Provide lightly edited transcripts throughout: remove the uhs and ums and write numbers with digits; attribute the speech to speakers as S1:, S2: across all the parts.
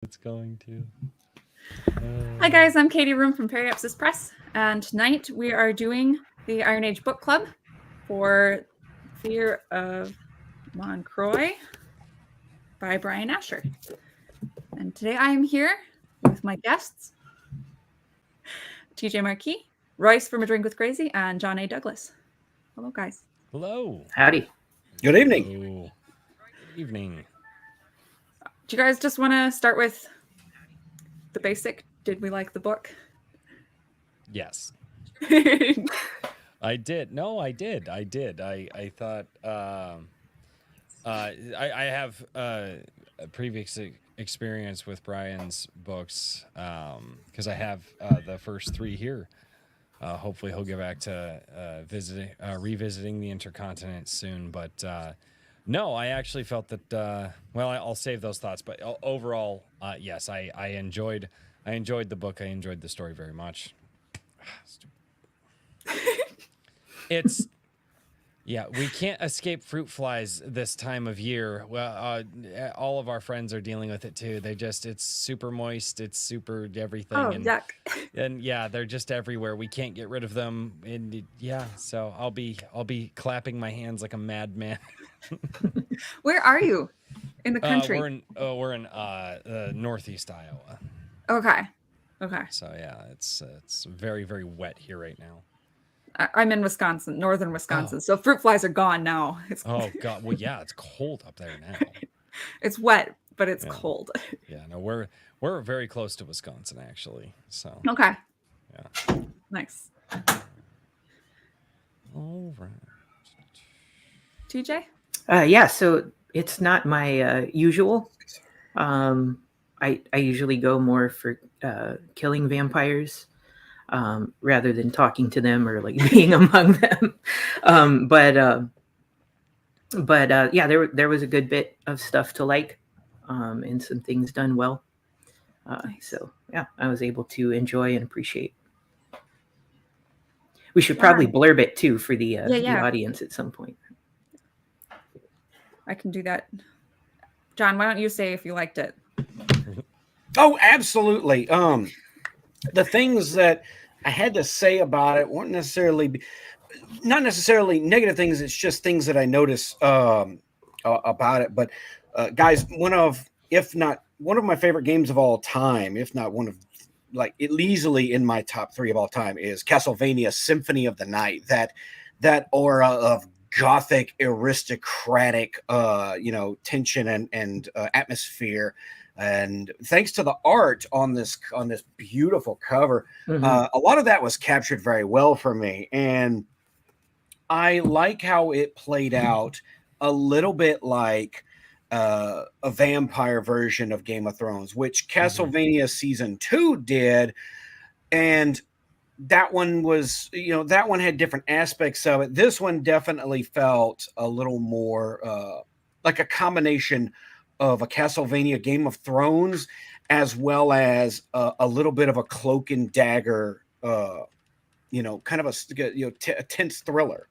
S1: It's going to.
S2: Hi guys, I'm Katie Room from Periapsis Press, and tonight we are doing the Iron Age book club for Fear of Moncroix by Bryan Asher. And today I am here with my guests, TJ Marquis, Royce from ADrinkWithCrazy, and John A. Douglas. Hello guys.
S1: Hello.
S3: Howdy.
S4: Good evening.
S1: Hello. Good evening.
S2: Do you guys just want to start with the basic? Did we like the book?
S1: Yes. I did. No, I did. I thought I have a previous experience with Bryan's books because I have the first three here. Hopefully he'll get back to revisiting the Intercontinent soon. But no, I actually felt that. Well, I'll save those thoughts. But overall, yes, I enjoyed the book. I enjoyed the story very much. It's. Yeah, we can't escape fruit flies this time of year. Well, all of our friends are dealing with it too. It's super moist. It's super everything.
S2: Oh,
S1: and,
S2: yuck.
S1: And yeah, they're just everywhere. We can't get rid of them. And yeah, so I'll be clapping my hands like a madman.
S2: Where are you in the country?
S1: We're in northeast Iowa.
S2: Okay.
S1: So yeah, it's very, very wet here right now.
S2: I'm in Wisconsin, northern Wisconsin. So fruit flies are gone now.
S1: Oh god, well yeah, it's cold up there now.
S2: It's wet, but it's cold.
S1: Yeah, no, we're very close to Wisconsin actually. So
S2: Okay.
S1: Yeah.
S2: Nice.
S1: All right.
S2: TJ?
S3: Yeah, so it's not my usual. I usually go more for killing vampires rather than talking to them or like being among them. But yeah, there was a good bit of stuff to like, and some things done well.
S2: Nice.
S3: So yeah, I was able to enjoy and appreciate. We should probably blurb it too for the audience at some point.
S2: I can do that. John, why don't you say if you liked it?
S4: Oh, absolutely. The things that I had to say about it weren't not necessarily negative things. It's just things that I noticed about it. But guys, if not one of my favorite games of all time, if not one of like easily in my top three of all time, is Castlevania Symphony of the Night. That aura of gothic aristocratic tension and atmosphere, and thanks to the art on this beautiful cover, a lot of that was captured very well for me, and I like how it played out a little bit like a vampire version of Game of Thrones, which Castlevania Season 2 did, and that one was, that one had different aspects of it. This one definitely felt a little more like a combination of a Castlevania Game of Thrones, as well as a little bit of a cloak and dagger, kind of a tense thriller.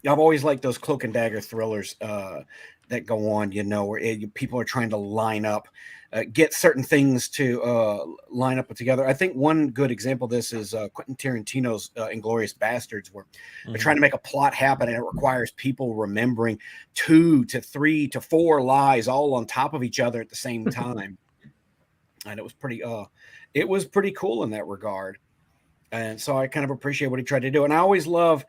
S4: I've always liked those cloak and dagger thrillers that go on, where people are trying to line up, get certain things to line up together. I think one good example of this is Quentin Tarantino's Inglourious Bastards, where they're trying to make a plot happen, and it requires people remembering 2 to 3 to 4 lies all on top of each other at the same time. And it was pretty cool in that regard. And so I kind of appreciate what he tried to do. And I always love,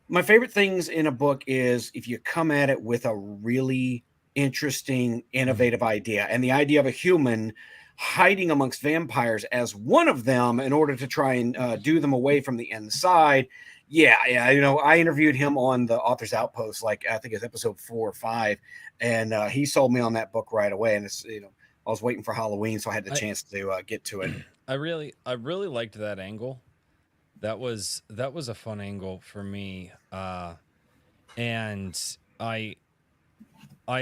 S4: my favorite things in a book is if you come at it with a really interesting, innovative idea, and the idea of a human hiding amongst vampires as one of them in order to try and do them away from the inside. Yeah. I interviewed him on the Author's Outpost, like I think it's episode 4 or 5, and he sold me on that book right away. And it's, I was waiting for Halloween, so I had the chance to get to it.
S1: I really liked that angle. That was a fun angle for me, and I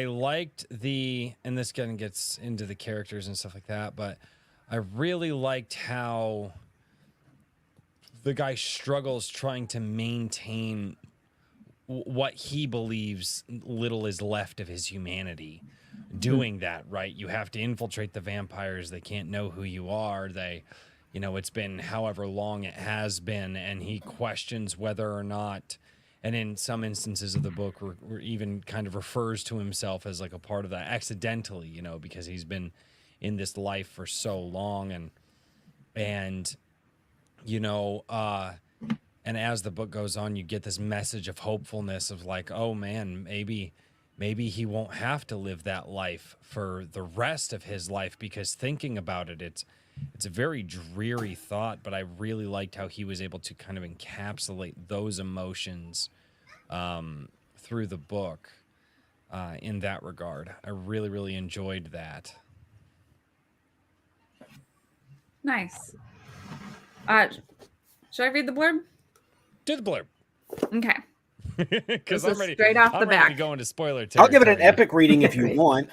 S1: liked and this kind of gets into the characters and stuff like that, but I really liked how the guy struggles trying to maintain what he believes little is left of his humanity, doing that, right? You have to infiltrate the vampires. They can't know who you are. They, it's been however long it has been, and he questions whether or not, and in some instances of the book, even kind of refers to himself as like a part of that accidentally, because he's been in this life for so long, and and as the book goes on, you get this message of hopefulness of like, oh man, maybe he won't have to live that life for the rest of his life, because thinking about it, it's a very dreary thought, but I really liked how he was able to kind of encapsulate those emotions through the book in that regard. I really, really enjoyed that.
S2: Nice. Should I read the blurb?
S1: Do the blurb.
S2: Okay.
S1: Because
S2: This
S1: I'm
S2: is
S1: ready.
S2: straight off
S1: I'm
S2: the
S1: ready
S2: back.
S1: to go into spoiler
S4: I'll
S1: territory.
S4: give it an epic reading if you
S3: Right.
S4: want.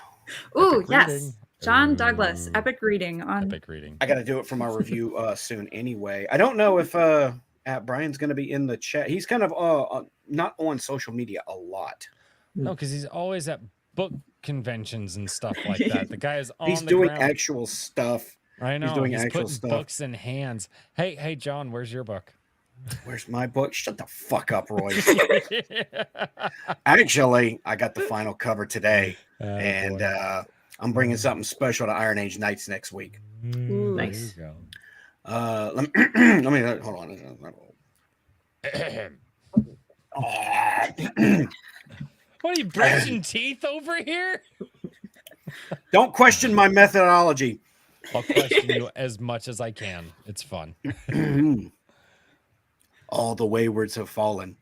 S2: Ooh,
S1: Epic
S2: yes.
S1: reading.
S2: John Douglas, epic reading on.
S1: Epic reading.
S4: I got to do it for my review soon anyway. I don't know if Brian's going to be in the chat. He's kind of not on social media a lot.
S1: No, because he's always at book conventions and stuff like that. The guy is on
S4: He's
S1: the
S4: doing
S1: ground.
S4: actual stuff.
S1: I know.
S4: doing
S1: He's
S4: actual
S1: putting
S4: stuff.
S1: books in hands. Hey, John, where's your book?
S4: Where's my book? Shut the fuck up, Royce. Actually, I got the final cover today, and I'm bringing something special to Iron Age Nights next week.
S3: Nice.
S1: There you
S4: Let me hold on.
S1: What are you brushing teeth over here?
S4: Don't question my methodology.
S1: I'll question you as much as I can. It's fun.
S4: All the waywards have fallen.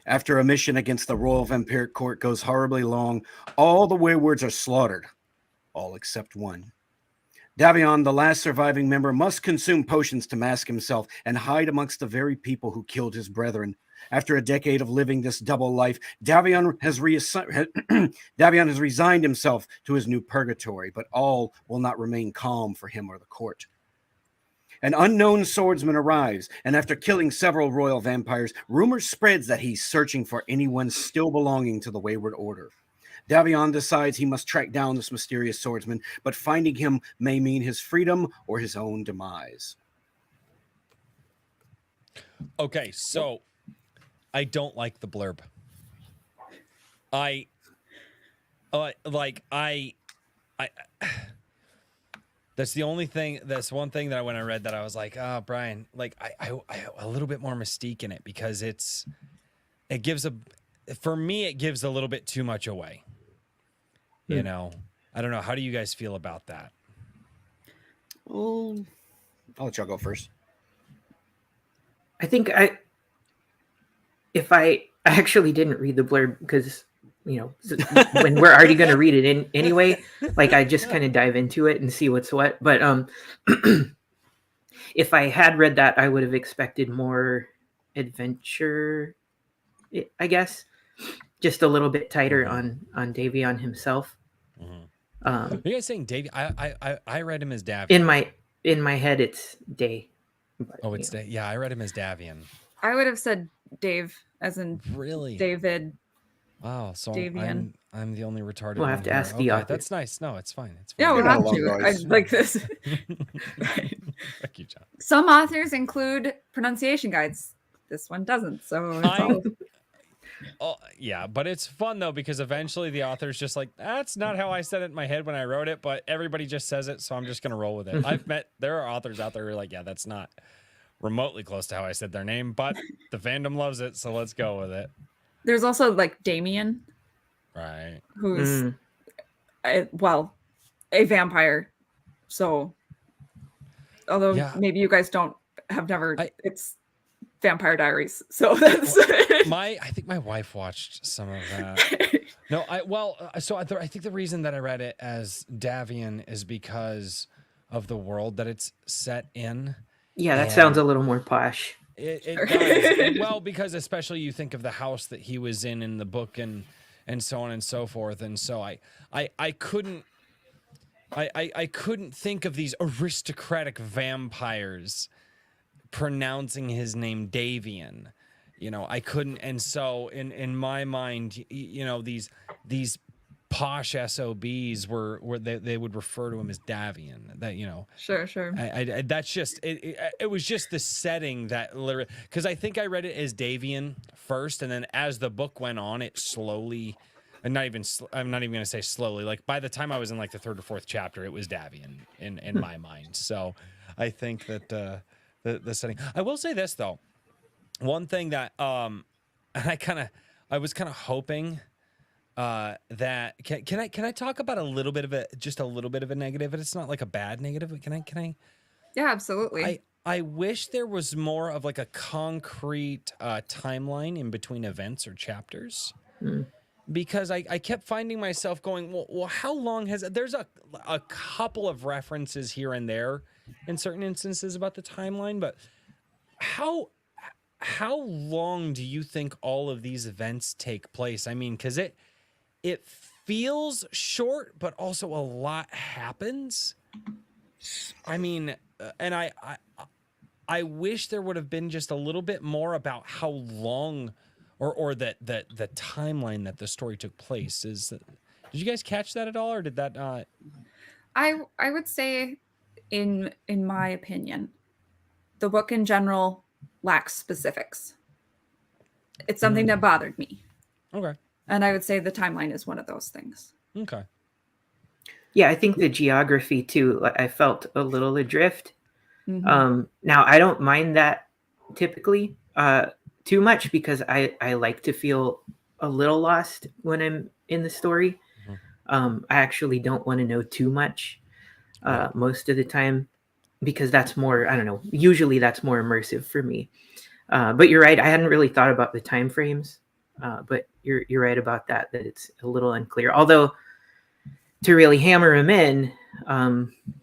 S4: After a mission against the Royal Vampiric Court goes horribly long, all the waywards are slaughtered. All except one. Davion, the last surviving member, must consume potions to mask himself and hide amongst the very people who killed his brethren. After a decade of living this double life, Davion has resigned himself to his new purgatory, but all will not remain calm for him or the court. An unknown swordsman arrives, and after killing several royal vampires, rumor spreads that he's searching for anyone still belonging to the Wayward Order. Davion decides he must track down this mysterious swordsman, but finding him may mean his freedom or his own demise.
S1: Okay, so I don't like the blurb. That's the only thing. That's one thing that when I read that I was like, oh, Bryan, like I a little bit more mystique in it, because it gives for me it gives a little bit too much away. You know, I don't know. How do you guys feel about that?
S4: Well, I'll let y'all go first.
S3: I think if I actually didn't read the blurb, because when we're already going to read it in anyway, like I just kind of dive into it and see what's what. But if I had read that, I would have expected more adventure, I guess, just a little bit tighter on Davion himself.
S1: Are you guys saying Davy? I read him as Davian.
S3: In my head, it's Day. But,
S1: Oh, it's Dave. Yeah, I read him as Davian.
S2: I would have said Dave, as in
S1: Really?
S2: David.
S1: Wow. So
S2: Davian.
S1: I'm the only retarded.
S3: We'll have
S1: one
S3: to
S1: here.
S3: ask the author.
S1: That's nice. No, it's fine. It's fine.
S2: Yeah, we'll
S4: You're
S2: have
S4: not
S2: to.
S4: alone,
S2: I
S4: guys.
S2: like this.
S1: Thank you, John.
S2: Some authors include pronunciation guides. This one doesn't. So it's all...
S1: Oh, yeah, but it's fun though, because eventually the author's just like, that's not how I said it in my head when I wrote it, but everybody just says it, so I'm just gonna roll with it. There are authors out there who are like, yeah, that's not remotely close to how I said their name, but the fandom loves it, so let's go with it.
S2: There's also like Damien,
S1: Right.
S2: who's a vampire. So, although maybe you guys have never, it's Vampire Diaries. So that's
S1: I think my wife watched some of that. No, I think the reason that I read it as Davian is because of the world that it's set in.
S3: Yeah, that sounds a little more posh.
S1: It does. Well, because especially you think of the house that he was in the book and so on and so forth. And so I couldn't think of these aristocratic vampires pronouncing his name Davian. I couldn't. And so in my mind, these posh SOBs were they would refer to him as Davian. That, you know,
S2: Sure.
S1: I that's just it was just the setting that literally, because I think I read it as Davian first, and then as the book went on, it slowly, and I'm not even gonna say slowly, like by the time I was in like the third or fourth chapter, it was Davian in my mind. So I think that the setting. I will say this though, one thing that I was kind of hoping that can I talk about a little bit of just a little bit of a negative, and it's not like a bad negative. Can I
S2: Yeah, absolutely.
S1: I wish there was more of like a concrete timeline in between events or chapters,
S3: Mm.
S1: because I kept finding myself going, well, how long has there's a couple of references here and there in certain instances about the timeline, but how long do you think all of these events take place? I mean, because it feels short, but also a lot happens. I mean, and I wish there would have been just a little bit more about how long, or that the timeline that the story took place is. Did you guys catch that at all, or did that not?
S2: I would say, in my opinion, the book in general lacks specifics. It's something that bothered me,
S1: Okay.
S2: and I would say the timeline is one of those things.
S1: Okay.
S3: Yeah, I think the geography too, I felt a little adrift.
S2: Mhm.
S3: Now I don't mind that typically too much, because I like to feel a little lost when I'm in the story. I actually don't want to know too much
S1: Right.
S3: most of the time, because that's more, I don't know, usually that's more immersive for me. But you're right, I hadn't really thought about the time frames, but you're right about that it's a little unclear. Although to really hammer him in,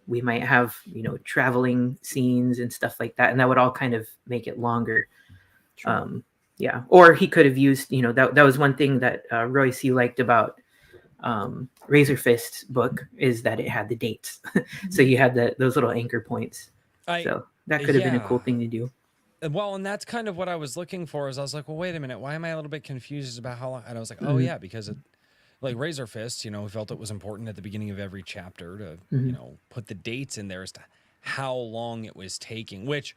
S3: we might have, traveling scenes and stuff like that, and that would all kind of make it longer.
S2: True.
S3: Yeah, or he could have used, that was one thing that Royce, you liked about Razor Fist's book, is that it had the dates. So you had those little anchor points. So that could have been a cool thing to do.
S1: Well, and that's kind of what I was looking for. Is I was like, well, wait a minute, why am I a little bit confused about how long? And I was like, oh yeah, because like Razor Fist, we felt it was important at the beginning of every chapter to, put the dates in there as to how long it was taking, which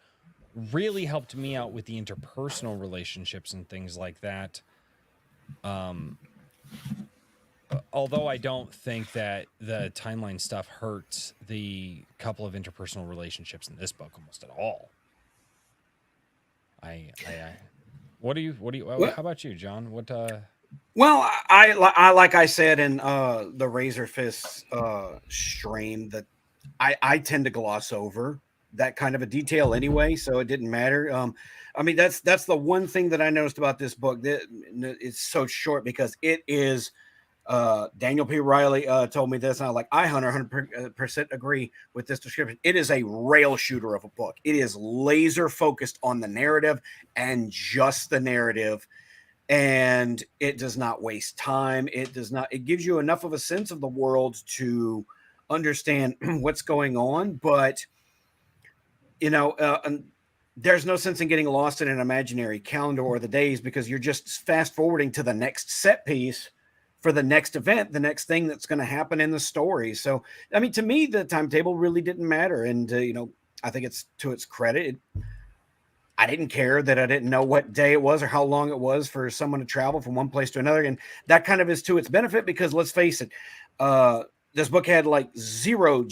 S1: really helped me out with the interpersonal relationships and things like that. Although I don't think that the timeline stuff hurts the couple of interpersonal relationships in this book almost at all. What do you, how about you, John? What,
S4: Well, I like I said in the Razor Fist stream, that I tend to gloss over that kind of a detail anyway, so it didn't matter. I mean, that's the one thing that I noticed about this book, that it's so short, because it is. Daniel P. Riley told me this, and I 100% agree with this description. It is a rail shooter of a book. It is laser focused on the narrative and just the narrative, and it does not waste time. It gives you enough of a sense of the world to understand what's going on, but there's no sense in getting lost in an imaginary calendar or the days, because you're just fast forwarding to the next set piece for the next event, the next thing that's going to happen in the story. So, I mean, to me, the timetable really didn't matter. And, I think it's to its credit. I didn't care that I didn't know what day it was or how long it was for someone to travel from one place to another. And that kind of is to its benefit, because let's face it, this book had like zero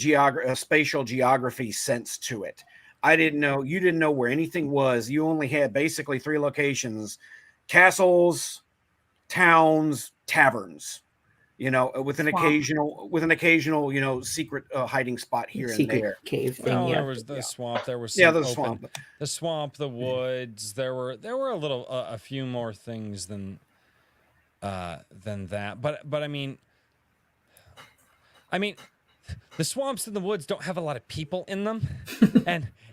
S4: spatial geography sense to it. You didn't know where anything was. You only had basically 3 locations: castles, towns, taverns, with an occasional secret hiding spot here
S3: Secret
S4: and there.
S3: cave thing.
S1: well,
S3: Yeah.
S1: there was the swamp. There was some
S4: The swamp.
S1: the woods. There were a few more things than that. But I mean, the swamps and the woods don't have a lot of people in them,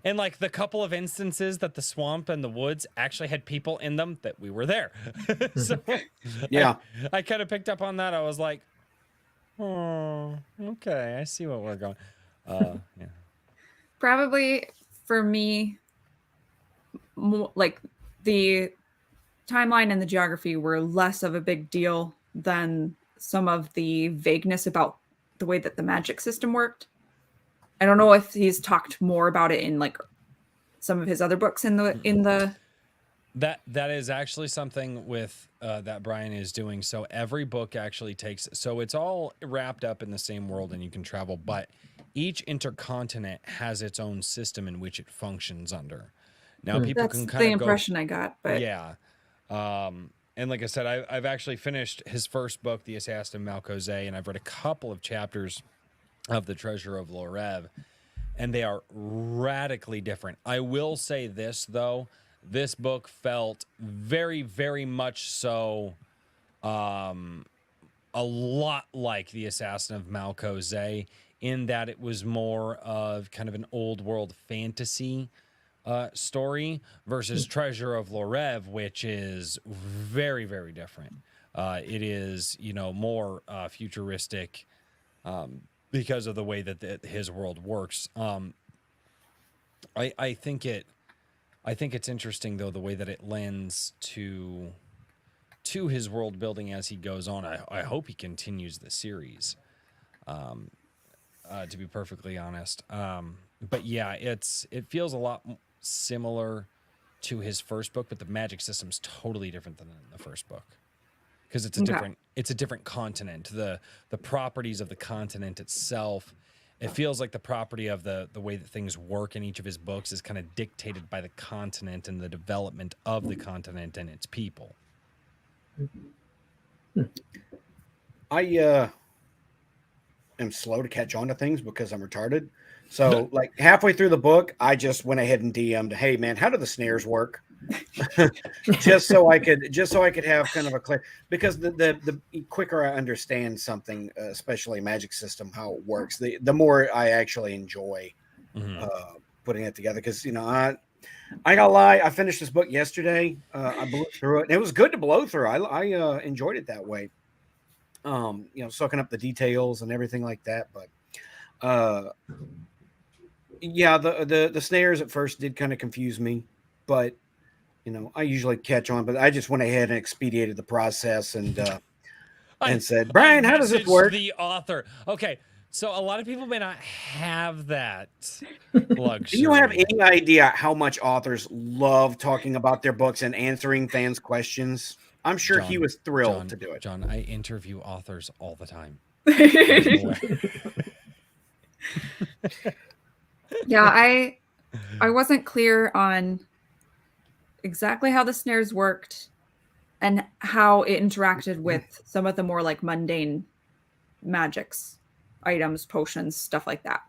S1: and like the couple of instances that the swamp and the woods actually had people in them, that we were there. So
S4: Yeah.
S1: I kind of picked up on that. I was like, oh, okay, I see what we're going. Yeah.
S2: Probably for me, like the timeline and the geography were less of a big deal than some of the vagueness about the way that the magic system worked. I don't know if he's talked more about it in like some of his other books in the
S1: That is actually something with that Bryan is doing. So every book actually takes, so it's all wrapped up in the same world and you can travel, but each intercontinent has its own system in which it functions under. Now people
S2: that's
S1: can
S2: the
S1: kind of
S2: impression I got, but
S1: yeah. And like I said, I've actually finished his first book, The Assassin of Moncroix, and I've read a couple of chapters of The Treasure of Lorev, and they are radically different. I will say this, though. This book felt very, very much so a lot like The Assassin of Moncroix in that it was more of kind of an old world fantasy story versus Treasure of Lorev, which is very, very different. It is, you know, more futuristic because of the way that his world works. I think it's interesting though the way that it lends to his world building as he goes on. I hope he continues the series. To be perfectly honest, but yeah, it feels a lot similar to his first book, but the magic system's totally different than the first book because it's a different continent. The properties of the continent itself, it feels like the property of the way that things work in each of his books is kind of dictated by the continent and the development of the continent and its people.
S4: I am slow to catch on to things because I'm retarded. So like halfway through the book, I just went ahead and DM'd, "Hey man, how do the snares work?" just so I could have kind of a clear, because the quicker I understand something, especially a magic system, how it works, the more I actually enjoy putting it together. Because you know, I gotta lie, I finished this book yesterday. I blew through it, and it was good to blow through. I enjoyed it that way. You know, soaking up the details and everything like that. But yeah, the snares at first did kind of confuse me, but you know, I usually catch on. But I just went ahead and expedited the process and said, "Bryan, how does this work?"
S1: The author. Okay, so a lot of people may not have that luxury.
S4: Do you have any idea how much authors love talking about their books and answering fans' questions? I'm sure he was thrilled to do it.
S1: John, I interview authors all the time.
S2: Yeah, I wasn't clear on exactly how the snares worked and how it interacted with some of the more like mundane magics, items, potions, stuff like that.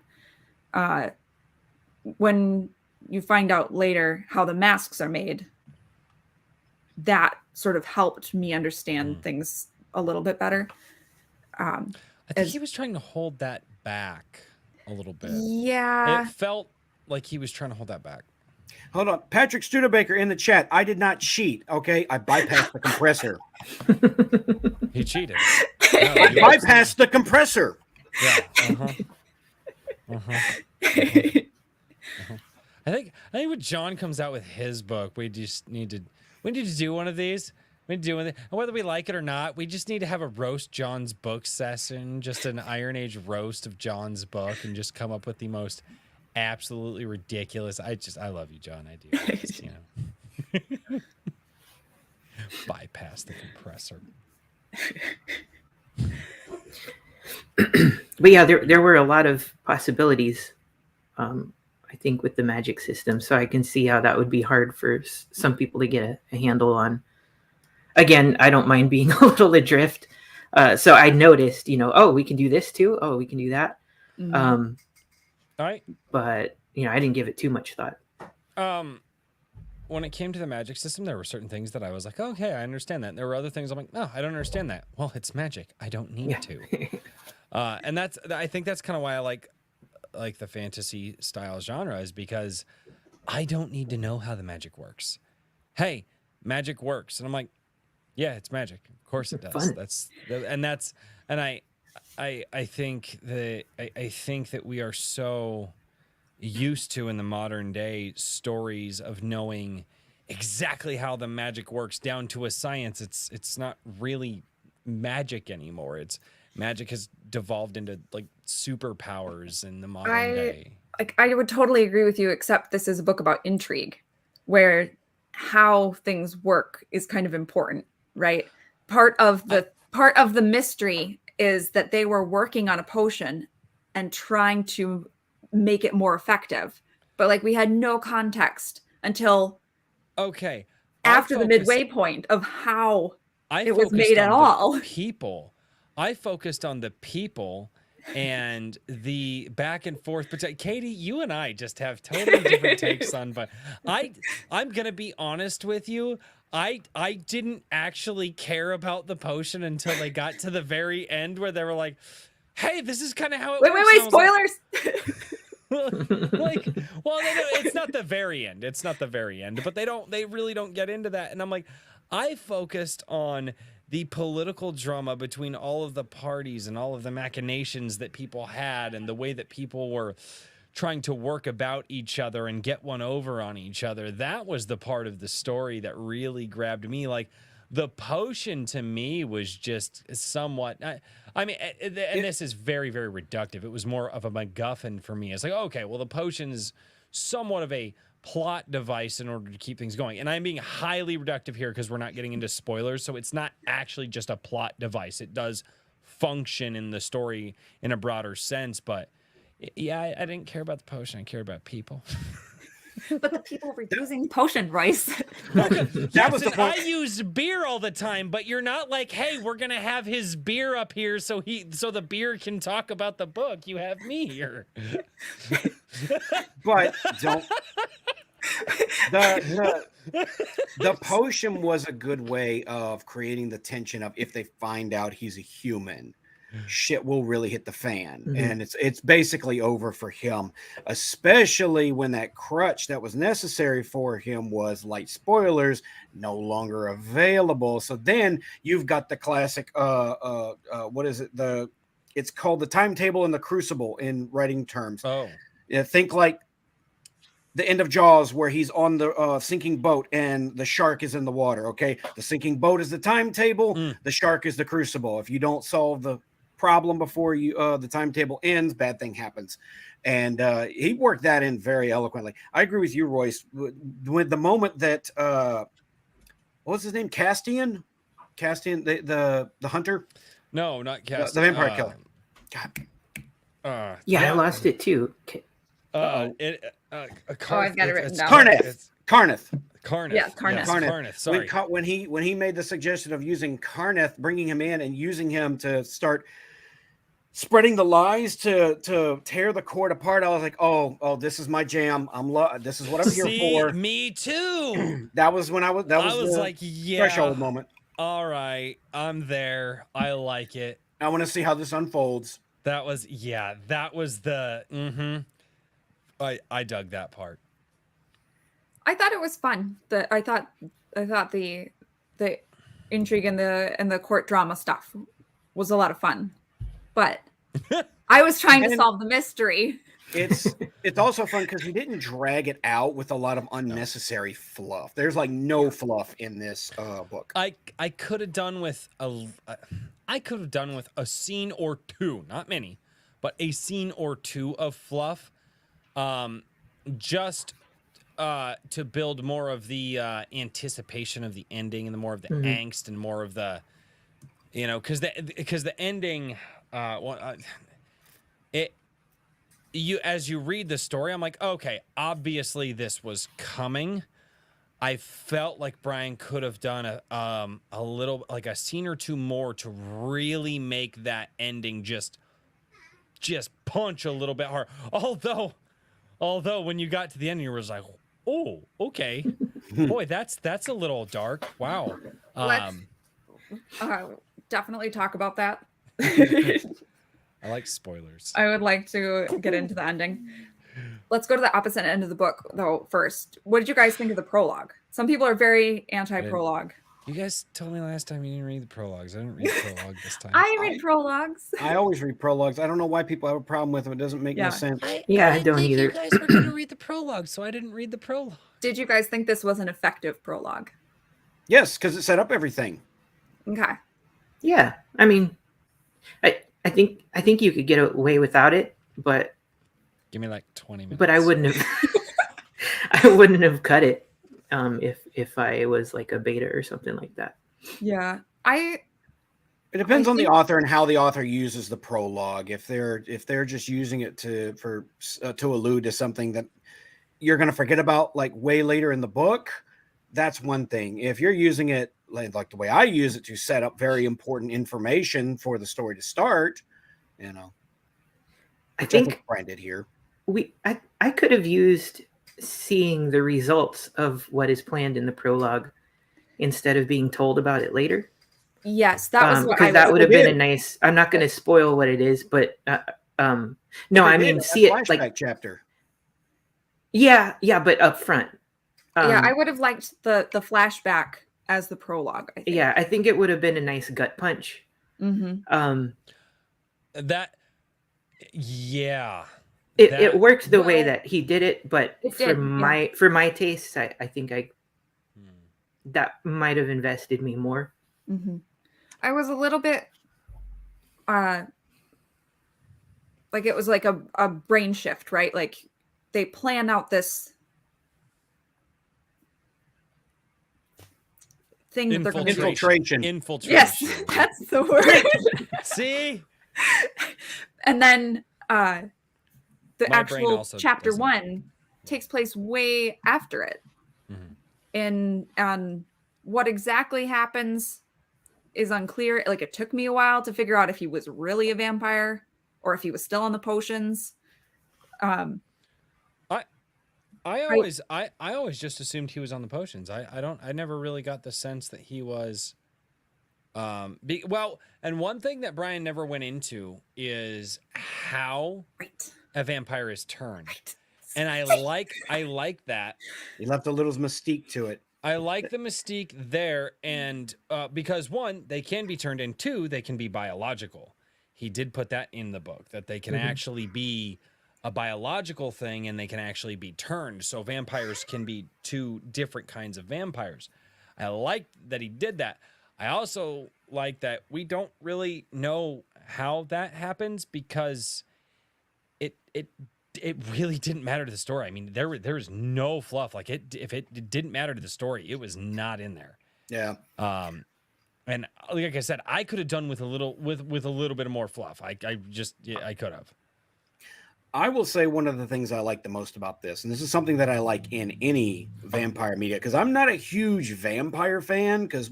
S2: When you find out later how the masks are made, that sort of helped me understand things a little bit better.
S1: I think he was trying to hold that back a little bit.
S2: Yeah.
S1: It felt like he was trying to hold that back.
S4: Hold on. Patrick Studebaker in the chat. I did not cheat, okay? I bypassed the compressor.
S1: He cheated.
S4: I bypassed the compressor.
S1: Yeah. I think when John comes out with his book, we need to do one of these. We need to do one, and whether we like it or not, we just need to have a roast John's book session, just an Iron Age roast of John's book, and just come up with the most absolutely ridiculous. I love you, John. I do. Just, you know, bypass the compressor.
S3: But yeah, there were a lot of possibilities, I think, with the magic system. So I can see how that would be hard for some people to get a handle on. Again, I don't mind being a little adrift. So I noticed, you know, oh, we can do this too. Oh, we can do that.
S1: All right.
S3: But, you know, I didn't give it too much thought.
S1: When it came to the magic system, there were certain things that I was like, okay, I understand that. And there were other things I'm like, no, I don't understand that. Well, it's magic. I don't need to. And I think that's kind of why I like the fantasy style genre, is because I don't need to know how the magic works. Hey, magic works. And I'm like, yeah, it's magic. Of course it does. I think that we are so used to in the modern day stories of knowing exactly how the magic works down to a science. It's not really magic anymore. It's magic has devolved into like superpowers in the modern day.
S2: I would totally agree with you, except this is a book about intrigue, where how things work is kind of important, right? Part of the mystery is that they were working on a potion and trying to make it more effective, but like we had no context until after the midway point of how it was made at all.
S1: People. I focused on the people and the back and forth. But Katie, you and I just have totally different takes on. But I'm gonna be honest with you. I didn't actually care about the potion until they got to the very end where they were like, "Hey, this is kind of how it works."
S2: Wait, spoilers.
S1: Like, well, it's not the very end. It's not the very end, but they really don't get into that. And I'm like, I focused on the political drama between all of the parties and all of the machinations that people had and the way that people were trying to work about each other and get one over on each other. That was the part of the story that really grabbed me. Like, the potion to me was just somewhat, I mean, and this is very, very reductive. It was more of a MacGuffin for me. It's like, okay, well, the potion is somewhat of a plot device in order to keep things going. And I'm being highly reductive here because we're not getting into spoilers. So it's not actually just a plot device. It does function in the story in a broader sense. But yeah, I didn't care about the potion. I cared about people.
S2: But the people were using potion, Royce.
S4: That was the point.
S1: I use beer all the time, but you're not like, hey, we're gonna have his beer up here so the beer can talk about the book. You have me here.
S4: But don't. The potion was a good way of creating the tension of if they find out he's a human, shit will really hit the fan. And it's basically over for him, especially when that crutch that was necessary for him was, light spoilers, no longer available. So then you've got the classic what is it, it's called the timetable in the crucible in writing terms. Think like the end of Jaws, where he's on the sinking boat and the shark is in the water. Okay, the sinking boat is the timetable, the shark is the crucible. If you don't solve the problem before the timetable ends, bad thing happens. And he worked that in very eloquently. I agree with you, Royce. With the moment that what was his name, Castian, the hunter?
S1: No, not Castian.
S4: The vampire killer. God.
S3: I lost it too.
S2: I've got it written down.
S4: Carneth.
S2: Yeah, Carneth.
S1: Yes, Carneth. Sorry.
S4: When he made the suggestion of using Carneth, bringing him in and using him to start spreading the lies to tear the court apart, I was like, oh, this is my jam. This is what I'm here for.
S1: Me too.
S4: That was when I was
S1: like, yeah, threshold moment. All right, I'm there. I like it.
S4: I want to see how this unfolds.
S1: That was the I dug that part.
S2: I thought it was fun. I thought the intrigue and the court drama stuff was a lot of fun. But I was trying to solve the mystery.
S4: It's also fun because he didn't drag it out with a lot of unnecessary fluff. There's like no fluff in this book.
S1: I could have done with a scene or two, not many, but a scene or two of fluff, just to build more of the anticipation of the ending and the more of the angst and more of the, because the ending, as you read the story, I'm like, okay, obviously this was coming. I felt like Bryan could have done a little, like a scene or two more to really make that ending just punch a little bit hard. Although when you got to the end, you were like, oh, okay, boy, that's a little dark. Wow.
S2: Let's definitely talk about that.
S1: I like spoilers.
S2: I would like to get into the ending. Let's go to the opposite end of the book, though, first. What did you guys think of the prologue? Some people are very anti-prologue.
S1: You guys told me last time you didn't read the prologues. I didn't read the prologue this time.
S2: I read prologues.
S4: I always read prologues. I don't know why people have a problem with them. It doesn't make no sense.
S3: I don't either.
S1: You guys were going to read the prologue, so I didn't read the prologue.
S2: Did you guys think this was an effective prologue?
S4: Yes, because it set up everything.
S2: Okay.
S3: Yeah, I mean, I think you could get away without it, but
S1: Give me like 20 minutes.
S3: I wouldn't have I wouldn't have cut it if I was like a beta or something like that.
S2: Yeah.
S4: It depends
S2: I
S4: on the
S2: think-
S4: author and how the author uses the prologue. If they're just using it to allude to something that you're going to forget about like way later in the book, that's one thing. If you're using it like the way I use it to set up very important information for the story to start, you know,
S3: I
S4: which I think
S3: think
S4: Bryan did here.
S3: I could have used seeing the results of what is planned in the prologue instead of being told about it later.
S2: Yes, that was what
S3: Because
S2: I
S3: that
S2: was.
S3: would have been a
S4: did.
S3: nice. I'm not going to spoil what it is, but no,
S4: They
S3: I
S4: did
S3: mean
S4: in
S3: see
S4: that
S3: it
S4: flashback
S3: like
S4: chapter.
S3: yeah, but up front.
S2: Yeah, I would have liked the flashback as the prologue. I think.
S3: Yeah, I think it would have been a nice gut punch.
S2: Mm-hmm.
S1: That, yeah.
S3: It worked the way
S1: well,
S3: that he did it, but
S2: It
S3: for
S2: did,
S3: my tastes, I think that might have invested me more.
S2: Mm-hmm. I was a little bit like it was like a brain shift, right? Like they plan out this thing that they're going to do.
S4: Infiltration.
S2: Yes, that's the word.
S1: See?
S2: And then the
S1: My brain
S2: actual
S1: also
S2: chapter
S1: doesn't.
S2: 1 takes place way after it.
S1: Mhm.
S2: And what exactly happens is unclear. Like it took me a while to figure out if he was really a vampire or if he was still on the potions.
S1: I always just assumed he was on the potions. I never really got the sense that he was and one thing that Bryan never went into is how a vampire is turned. And I like that.
S4: He left a little mystique to it.
S1: I like the mystique there, and because one, they can be turned, and two, they can be biological. He did put that in the book, that they can actually be a biological thing and they can actually be turned. So vampires can be two different kinds of vampires. I like that he did that. I also like that we don't really know how that happens because it really didn't matter to the story. I mean, there was no fluff. Like if it didn't matter to the story, it was not in there.
S4: Yeah.
S1: And like I said, I could have done with a little bit of more fluff. I could have.
S4: I will say one of the things I like the most about this, and this is something that I like in any vampire media, because I'm not a huge vampire fan, because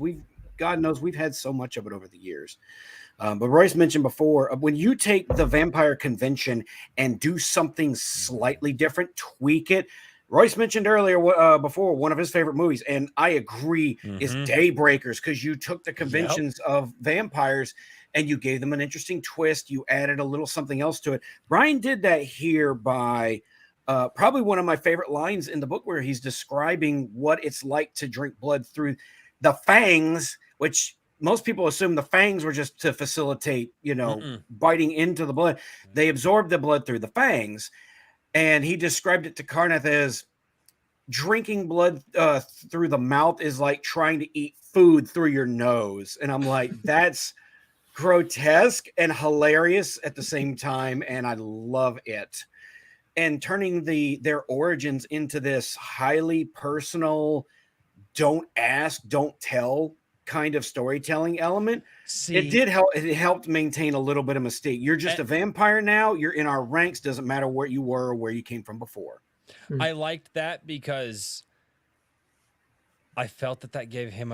S4: God knows we've had so much of it over the years. But Royce mentioned before, when you take the vampire convention and do something slightly different, tweak it. Royce mentioned earlier before one of his favorite movies, and I agree, is Daybreakers, because you took the conventions of vampires and you gave them an interesting twist. You added a little something else to it. Bryan did that here by probably one of my favorite lines in the book, where he's describing what it's like to drink blood through the fangs, which most people assume the fangs were just to facilitate, biting into the blood. They absorbed the blood through the fangs. And he described it to Karnath as drinking blood through the mouth is like trying to eat food through your nose. And I'm like, that's grotesque and hilarious at the same time. And I love it. And turning their origins into this highly personal, don't ask, don't tell kind of storytelling element. It did help. It helped maintain a little bit of mystique. You're just a vampire now. You're in our ranks. Doesn't matter where you were or where you came from before.
S1: I liked that because I felt that gave him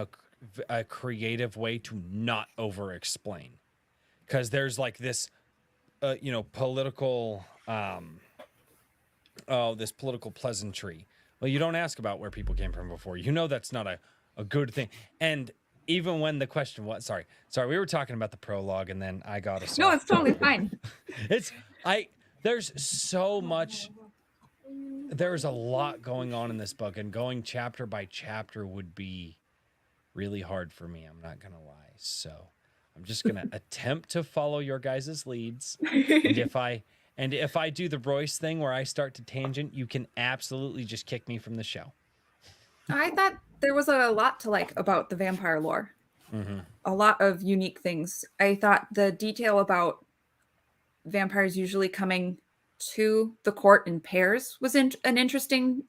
S1: a creative way to not over explain, because there's like this political this political pleasantry. Well, you don't ask about where people came from before. That's not a good thing. And even when the question was, sorry, we were talking about the prologue, and then I got a
S2: No, it's totally fine.
S1: There's so much. There's a lot going on in this book, and going chapter by chapter would be really hard for me. I'm not gonna lie. So I'm just gonna attempt to follow your guys' leads. And if I do the Royce thing where I start to tangent, you can absolutely just kick me from the show.
S2: I thought there was a lot to like about the vampire lore. a lot of unique things. I thought the detail about vampires usually coming to the court in pairs was an interesting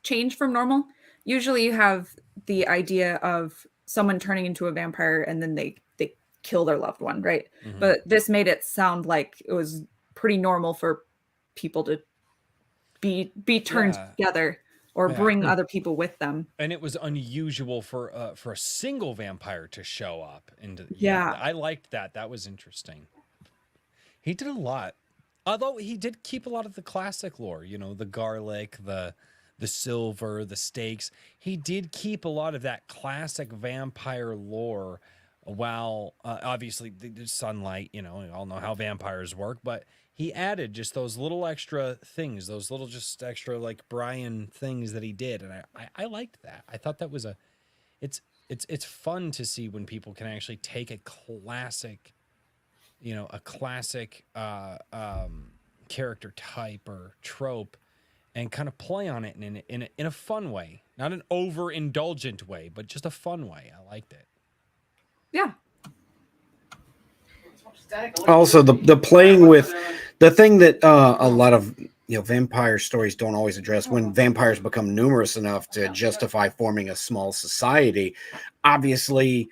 S2: change from normal. Usually you have the idea of someone turning into a vampire and then they kill their loved one, right? But this made it sound like it was pretty normal for people to be turned together or bring other people with them.
S1: And it was unusual for a single vampire to show up. I liked that. That was interesting. He did a lot. Although he did keep a lot of the classic lore, you know, the garlic, the silver, the stakes. He did keep a lot of that classic vampire lore, while obviously the sunlight, you know, we all know how vampires work, but he added just those little extra things, those little just extra like Bryan things that he did. And I liked that. I thought that was it's fun to see when people can actually take a classic, you know, a classic character type or trope and kind of play on it in a fun way, not an overindulgent way, but just a fun way. I liked it.
S2: Yeah.
S4: Also, the playing with the thing that a lot of vampire stories don't always address, when vampires become numerous enough to justify forming a small society, obviously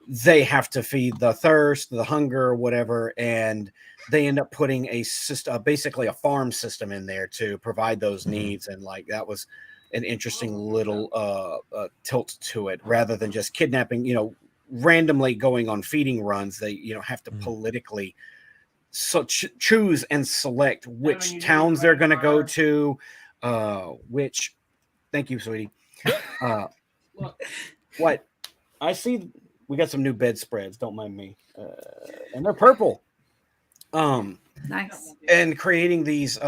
S4: they have to feed the thirst, the hunger, whatever, and they end up putting a system, basically a farm system in there to provide those needs. And like that was an interesting little tilt to it, rather than just kidnapping, randomly going on feeding runs. They have to politically choose and select which towns they're going to go to, which thank you, sweetie. What I see, we got some new bedspreads, don't mind me, and they're purple.
S2: Nice.
S4: And creating this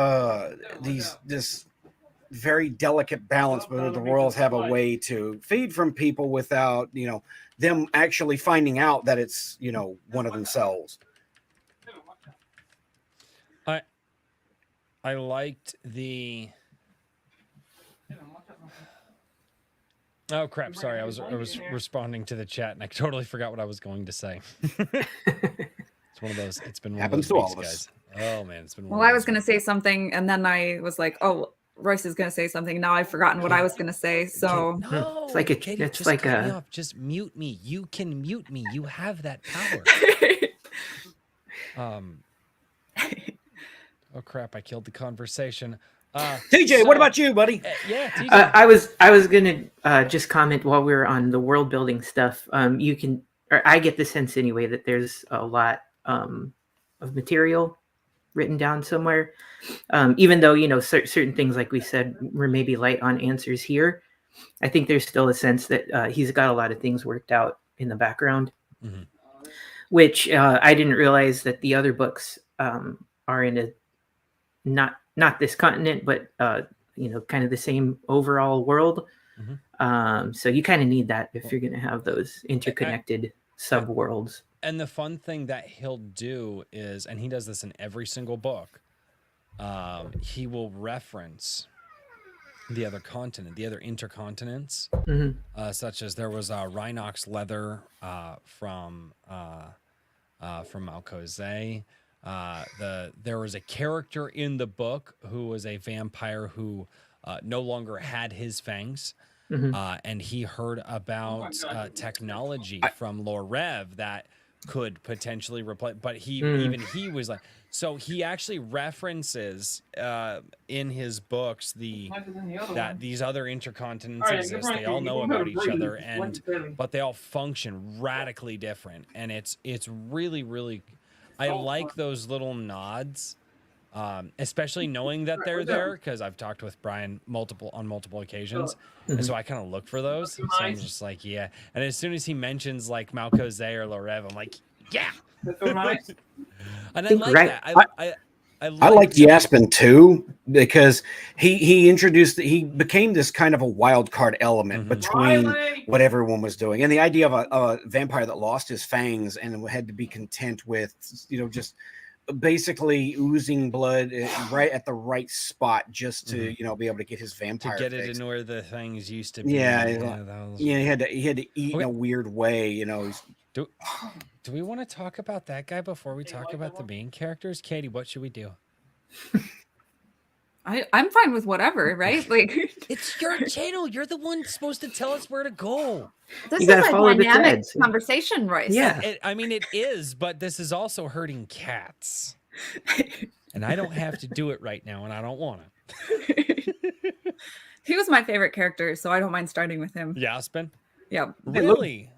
S4: very delicate balance where the royals have a way to feed from people without them actually finding out that it's one of themselves.
S1: I liked the crap, sorry, I was responding to the chat and I totally forgot what I was going to say. It's one of those, it's been one
S4: Happens
S1: of those
S4: to all
S1: weeks,
S4: of us.
S1: guys. Oh man, it's been one
S2: Well,
S1: of
S2: I
S1: those
S2: was going to say something and then I was like, oh, Royce is going to say something. Now I've forgotten what I was going to say. So
S1: no,
S3: It's like a-
S1: Katie,
S3: it's
S1: just
S3: like
S1: cut me
S3: a-
S1: off. Just mute me. You can mute me. You have that power. Oh crap, I killed the conversation.
S4: TJ, what about you, buddy?
S1: Yeah, TJ.
S3: I was gonna just comment while we were on the world building stuff. You can, or I get the sense anyway, that there's a lot of material written down somewhere. Even though certain things, like we said, were maybe light on answers here, I think there's still a sense that he's got a lot of things worked out in the background, which I didn't realize that the other books are in a not this continent, but kind of the same overall world. So you kind of need that if you're going to have those interconnected subworlds.
S1: And the fun thing that he'll do is, and he does this in every single book, he will reference the other continent, the other intercontinents, such as there was Rhinox leather from Malkozay. There was a character in the book who was a vampire who no longer had his fangs, and he heard about technology from Lorev that could potentially replace. But he was like, so he actually references in his books that these other intercontinents exist. They all know about each other, but they all function radically different, and it's really, really. I like those little nods, especially knowing that they're there, because I've talked with Bryan on multiple occasions, and so I kind of look for those. So I'm just like, yeah. And as soon as he mentions like Malkozay or Lorev, I'm like, yeah. And I like that.
S4: I liked Yaspin too, because he became this kind of a wild card element between what everyone was doing, and the idea of a vampire that lost his fangs and had to be content with just basically oozing blood right at the right spot just to be able to get his
S1: To
S4: vampire
S1: get it
S4: fix.
S1: in where the things used to be.
S4: Yeah,
S1: that was...
S4: he had to eat in a weird way.
S1: Do we want to talk about that guy before we talk about the main characters? Katie, what should we do?
S2: I'm fine with whatever, right? Like,
S1: It's your channel. You're the one supposed to tell us where to go.
S2: this
S3: You
S2: is
S3: gotta
S2: a
S3: follow the
S2: dynamic
S3: threads.
S2: conversation, Royce.
S3: Yeah.
S1: I mean, it is, but this is also hurting cats. And I don't have to do it right now, and I don't want to.
S2: He was my favorite character, so I don't mind starting with him.
S1: Yaspen?
S2: Yeah.
S1: Really?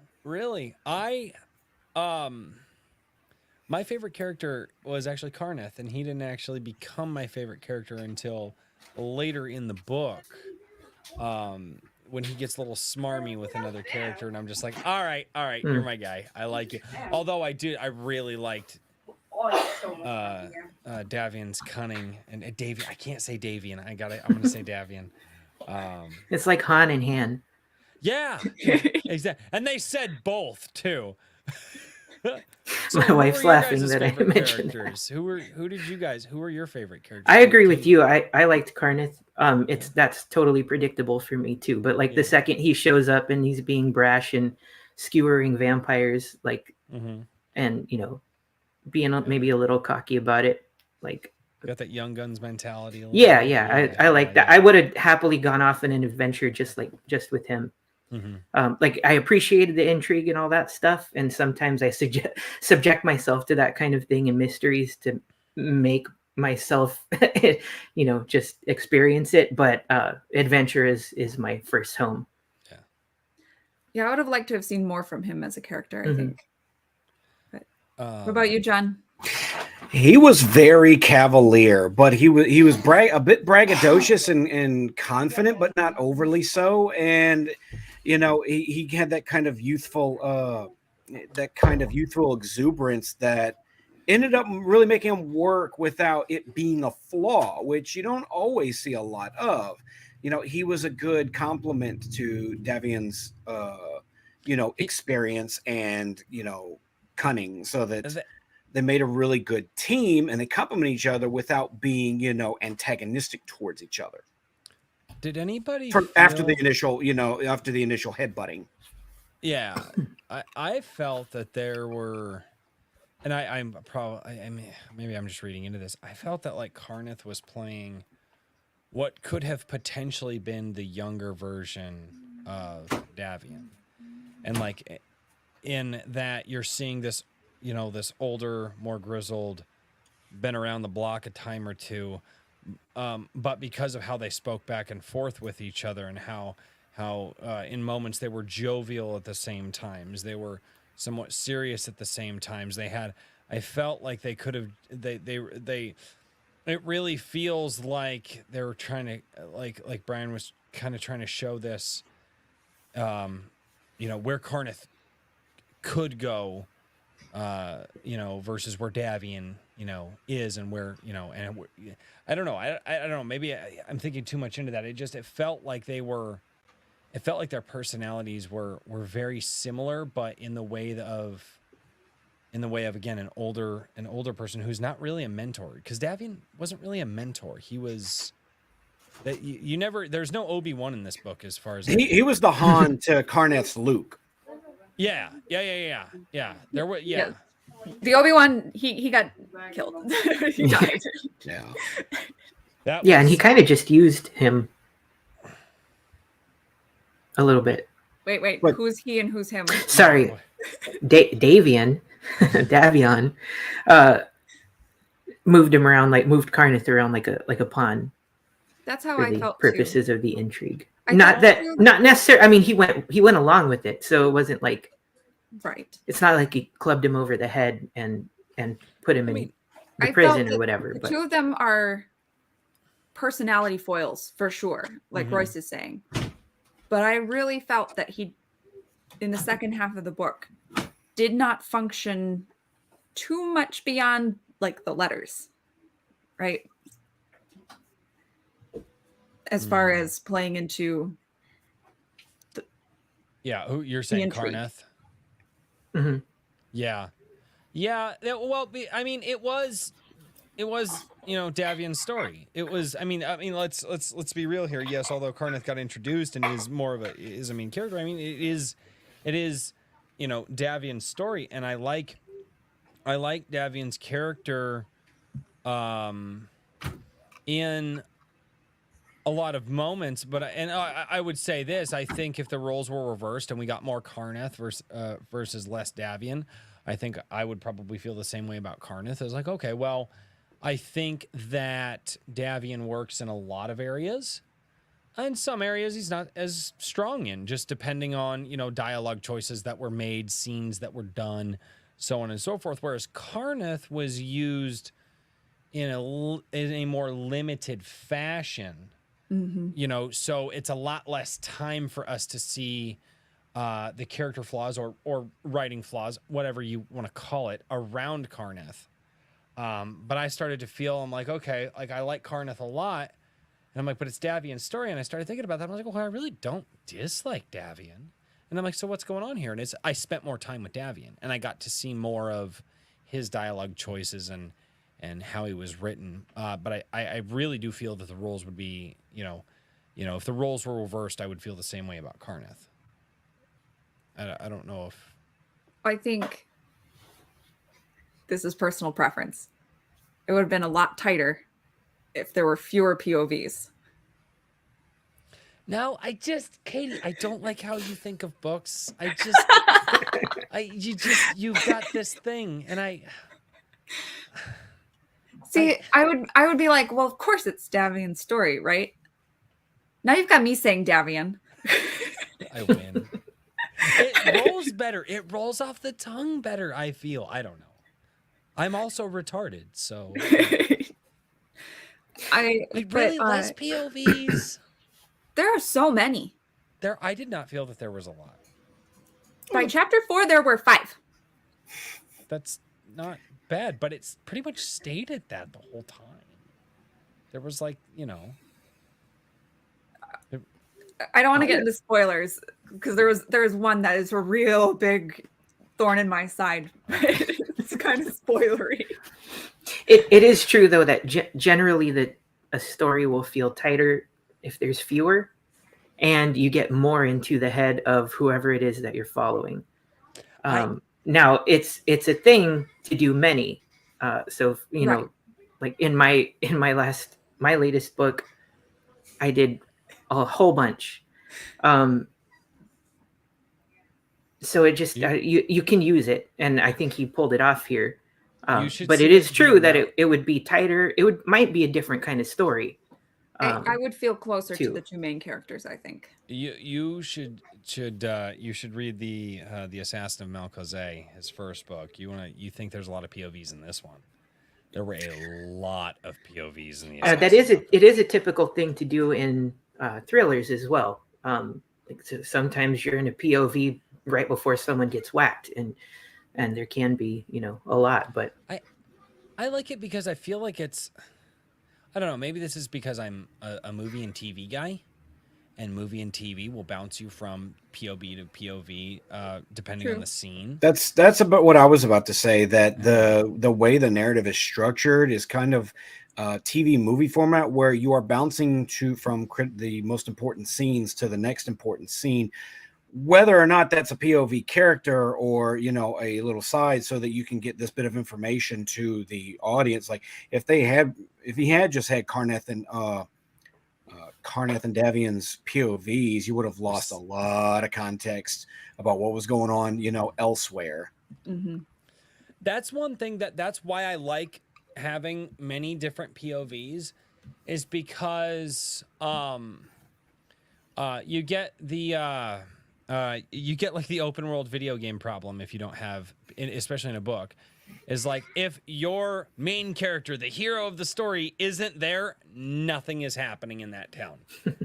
S1: My favorite character was actually Karneth, and he didn't actually become my favorite character until later in the book. When he gets a little smarmy with another character, and I'm just like, all right, you're my guy. I like you. Although I really liked Davian's cunning and Davian. I can't say Davian. I'm gonna say Davian.
S3: It's like Han and Han.
S1: Yeah, exactly. And they said both too. So
S3: My wife's laughing that I mentioned
S1: characters? Who were your favorite characters?
S3: I agree with you. I liked Karneth. That's totally predictable for me too. But like the second he shows up and he's being brash and skewering vampires, like, and being maybe a little cocky about it, like.
S1: Got that Young Guns mentality.
S3: I like that. I would have happily gone off on an adventure just with him. Like I appreciated the intrigue and all that stuff, and sometimes I subject myself to that kind of thing and mysteries to make myself, just experience it. But adventure is my first home.
S2: Yeah, I would have liked to have seen more from him as a character, I think. But what about you, John?
S4: He was very cavalier, but he was a bit braggadocious and confident, but not overly so. And he had that kind of youthful exuberance that ended up really making him work without it being a flaw, which you don't always see a lot of. He was a good complement to Davian's experience and cunning, so that they made a really good team and they complement each other without being, antagonistic towards each other.
S1: Did anybody
S4: after the initial headbutting? Yeah,
S1: I felt that there were, and I'm probably, I mean, maybe I'm just reading into this. I felt that like Karneth was playing what could have potentially been the younger version of Davian, and like in that you're seeing this. This older, more grizzled, been around the block a time or two, but because of how they spoke back and forth with each other and how in moments they were jovial at the same times, they were somewhat serious at the same times. I felt like they could have, it really feels like they were trying to, like Bryan was kind of trying to show this, where Karneth could go. Versus where Davian, is, and where, and I don't know. I don't know. Maybe I'm thinking too much into that. It felt like their personalities were very similar, but in the way of again, an older person who's not really a mentor, because Davian wasn't really a mentor. He was that you never, there's no Obi-Wan in this book as far as
S4: he was the Han to Karneth's Luke.
S1: Yeah. There were, yeah.
S2: The Obi-Wan, he got killed. He died.
S3: Yeah. And he kind of just used him a little bit.
S2: Wait.
S4: What?
S2: Who's he and who's him?
S3: Sorry, Davian, moved him around, moved Karneth around like a pawn.
S2: That's how
S3: for
S2: I
S3: the
S2: felt
S3: purposes
S2: too.
S3: of the intrigue.
S2: I
S3: Not
S2: felt
S3: not necessarily. I mean, he went along with it, so it wasn't like.
S2: Right.
S3: It's not like he clubbed him over the head and put him in the
S2: I
S3: prison
S2: felt
S3: or whatever.
S2: The
S3: But
S2: two of them are personality foils for sure, like
S1: Mhm.
S2: Royce is saying. But I really felt that he, in the second half of the book, did not function too much beyond like the letters, right? As far as playing into.
S1: Yeah, who you're saying,
S2: intrigue.
S1: Karneth?
S3: Mhm.
S1: Yeah. Well, I mean, it was it was, you know, Davian's story. It was, I mean, let's be real here. Yes, although Karneth got introduced and is more of a main character. I mean, it is, you know, Davian's story, and I like Davian's character, in a lot of moments. But I would say this: I think if the roles were reversed and we got more Karneth versus less Davian, I think I would probably feel the same way about Karneth. It's like, okay, well, I think that Davian works in a lot of areas. In some areas, he's not as strong in, just depending on, you know, dialogue choices that were made, scenes that were done, so on and so forth. Whereas Karneth was used in a more limited fashion, you know, so it's a lot less time for us to see the character flaws or writing flaws, whatever you want to call it, around Karneth. But I started to feel, I'm like, okay, like I like Karneth a lot. And I'm like, but it's Davian's story. And I started thinking about that. I'm like, well, I really don't dislike Davian. And I'm like, so what's going on here? And I spent more time with Davian, and I got to see more of his dialogue choices and how he was written. But I really do feel that the roles would be, you know, if the roles were reversed, I would feel the same way about Karneth. I don't know if...
S2: I think this is personal preference. It would have been a lot tighter if there were fewer POVs.
S1: No, Katie, I don't like how you think of books. You've got this thing, and
S2: See, I would be like, well, of course it's Davian's story, right? Now you've got me saying Davian.
S1: I win. It rolls better. It rolls off the tongue better, I feel. I don't know. I'm also retarded, so... less POVs.
S2: There are so many.
S1: I did not feel that there was a lot.
S2: By chapter 4, there were 5.
S1: That's not bad, but it's pretty much stated that the whole time. There was like, you know...
S2: I don't want to get into spoilers, because there was one that is a real big thorn in my side. It's kind of spoilery.
S3: It is true, though, that generally that a story will feel tighter if there's fewer, and you get more into the head of whoever it is that you're following. Now, it's a thing to do many. So, you know, like in my latest book, I did a whole bunch. So it just you can use it, and I think he pulled it off here. But it is true that it would be tighter. Might be a different kind of story.
S2: I would feel closer to the two main characters, I think.
S1: You should read the Assassin of Malcozé, his first book. You think there's a lot of POVs in this one? There were a lot of POVs in the Assassin.
S3: It is a typical thing to do in thrillers as well. So sometimes you're in a POV right before someone gets whacked, and there can be, you know, a lot. But
S1: I like it because I feel like it's, I don't know, maybe this is because I'm a movie and TV guy, and movie and TV will bounce you from POV to POV depending on the scene.
S4: That's about what I was about to say, that the way the narrative is structured is kind of TV movie format, where you are bouncing from the most important scenes to the next important scene, whether or not that's a POV character or, you know, a little side, so that you can get this bit of information to the audience. Like if he had just had Karneth and Davian's POVs, you would have lost a lot of context about what was going on, you know, elsewhere.
S2: Mm-hmm.
S1: That's one thing that's why I like having many different POVs, is because you get like the open world video game problem if you don't have, especially in a book, is like if your main character, the hero of the story, isn't there, nothing is happening in that town.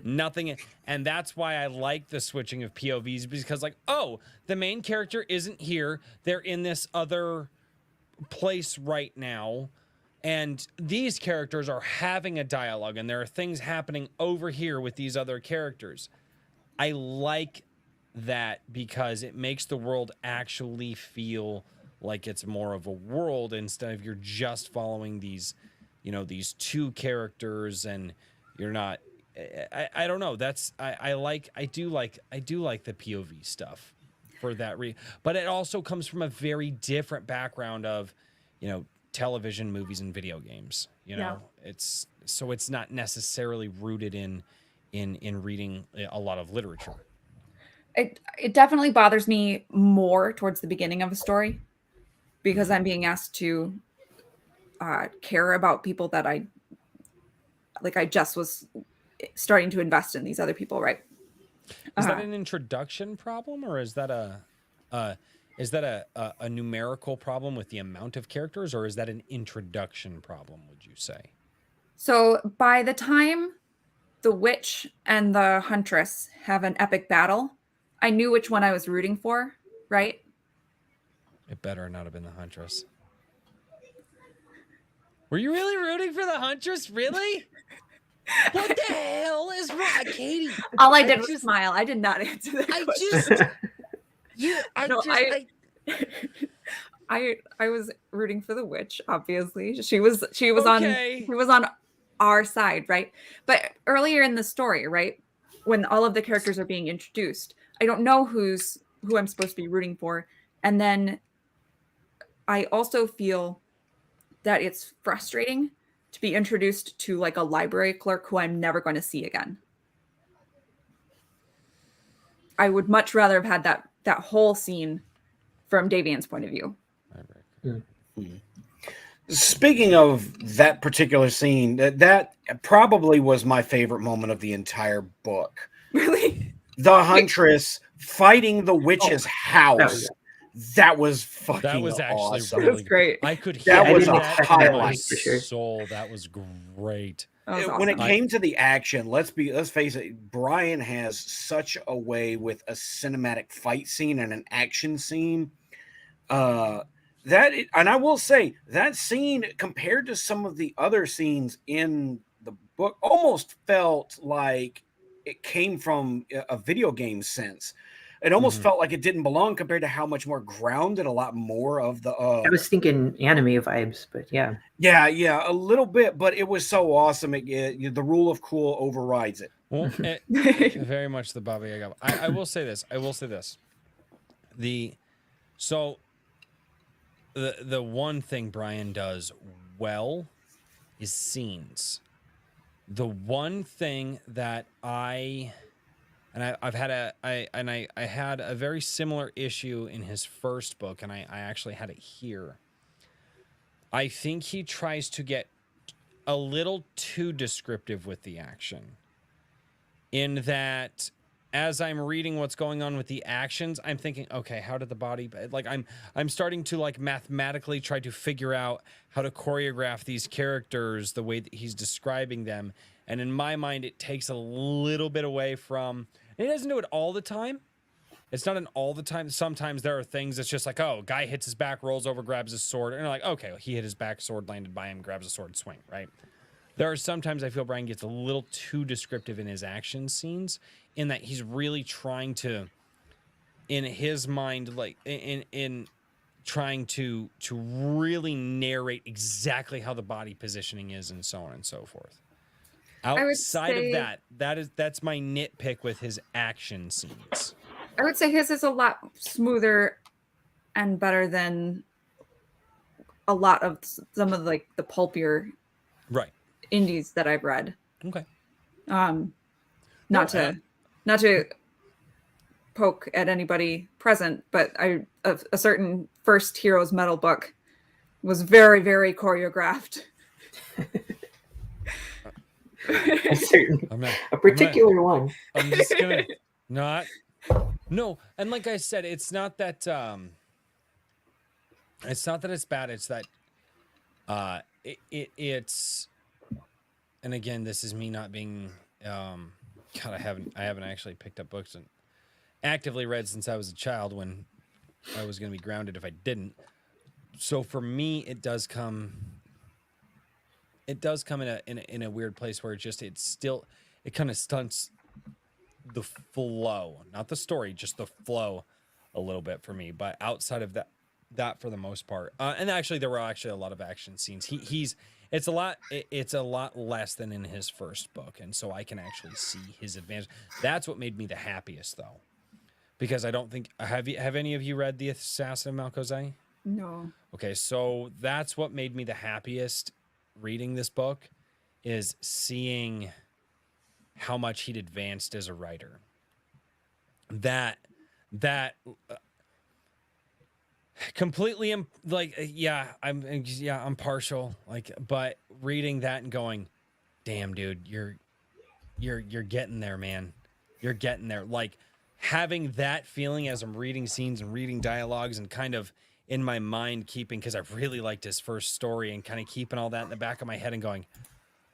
S1: Nothing. And that's why I like the switching of POVs, because like, oh, the main character isn't here, they're in this other place right now, and these characters are having a dialogue, and there are things happening over here with these other characters. I like that because it makes the world actually feel like it's more of a world, instead of you're just following these you know, these two characters, and you're not. I don't know. That's I do like the POV stuff for that but it also comes from a very different background of, you know, television, movies, and video games. You know, it's not necessarily rooted in reading a lot of literature.
S2: It definitely bothers me more towards the beginning of a story because I'm being asked to care about people that I just was starting to invest in these other people, right?
S1: Is that an introduction problem, or is that a numerical problem with the amount of characters, or is that an introduction problem, would you say?
S2: So by the time the witch and the huntress have an epic battle, I knew which one I was rooting for, right?
S1: It better not have been the huntress. Were you really rooting for the huntress? Really? What the hell is wrong, Katie?
S2: All I did was smile. I did not answer that question. I was rooting for the witch, obviously. She was on our side, right? But earlier in the story, right, when all of the characters are being introduced, I don't know who I'm supposed to be rooting for. And then I also feel that it's frustrating to be introduced to like a library clerk who I'm never going to see again. I would much rather have had that whole scene from Davian's point of view.
S4: Speaking of that particular scene, that probably was my favorite moment of the entire book.
S2: Really?
S4: The huntress fighting the witch's house. That was fucking
S1: That was actually
S4: awesome.
S1: really
S2: great.
S1: I could hear
S4: That was a
S1: that in my
S4: highlight
S3: for sure.
S1: soul. That was great.
S4: When it came to the action, let's face it, Bryan has such a way with a cinematic fight scene and an action scene. And I will say that scene, compared to some of the other scenes in the book, almost felt like it came from a video game sense. It almost felt like it didn't belong compared to how much more grounded, a lot more of the.
S3: I was thinking anime vibes, but yeah.
S4: Yeah, a little bit, but it was so awesome. The rule of cool overrides it.
S1: Well, very much the Baba Yaga. I will say this. The one thing Bryan does well is scenes. The one thing that I had a very similar issue in his first book, and I actually had it here. I think he tries to get a little too descriptive with the action, in that as I'm reading what's going on with the actions, I'm thinking, okay, how did the body, like I'm starting to like mathematically try to figure out how to choreograph these characters the way that he's describing them. And in my mind, it takes a little bit away from, and he doesn't do it all the time. It's not an all the time. Sometimes there are things that's just like, oh, guy hits his back, rolls over, grabs his sword. And you're like, okay, he hit his back, sword landed by him, grabs a sword, swing, right? There are sometimes I feel Bryan gets a little too descriptive in his action scenes, in that he's really trying to, in his mind, like in trying to really narrate exactly how the body positioning is and so on and so forth. Outside of that's my nitpick with his action scenes.
S2: I would say his is a lot smoother and better than a lot of some of like the pulpier indies that I've read.
S1: Okay.
S2: Not to poke at anybody present, but a certain first Heroes Metal book was very, very choreographed.
S3: A particular one.
S1: I'm just gonna no, and like I said, it's not that it's bad. It's that it's, and again, this is me not being God, I haven't actually picked up books and actively read since I was a child, when I was going to be grounded if I didn't. So for me, it does come in a weird place where it kind of stunts the flow, not the story, just the flow a little bit for me. But outside of that for the most part, and actually there were actually a lot of action scenes. He's it's a lot. It's a lot less than in his first book, and so I can actually see his advantage. That's what made me the happiest, though, because I don't think have any of you read The Assassin of Malkozai?
S2: No.
S1: Okay, so that's what made me the happiest reading this book, is seeing how much he'd advanced as a writer. That completely I'm partial, like, but reading that and going, damn dude, you're getting there, man. You're getting there. Like, having that feeling as I'm reading scenes and reading dialogues and kind of in my mind keeping, because I really liked his first story, and kind of keeping all that in the back of my head and going,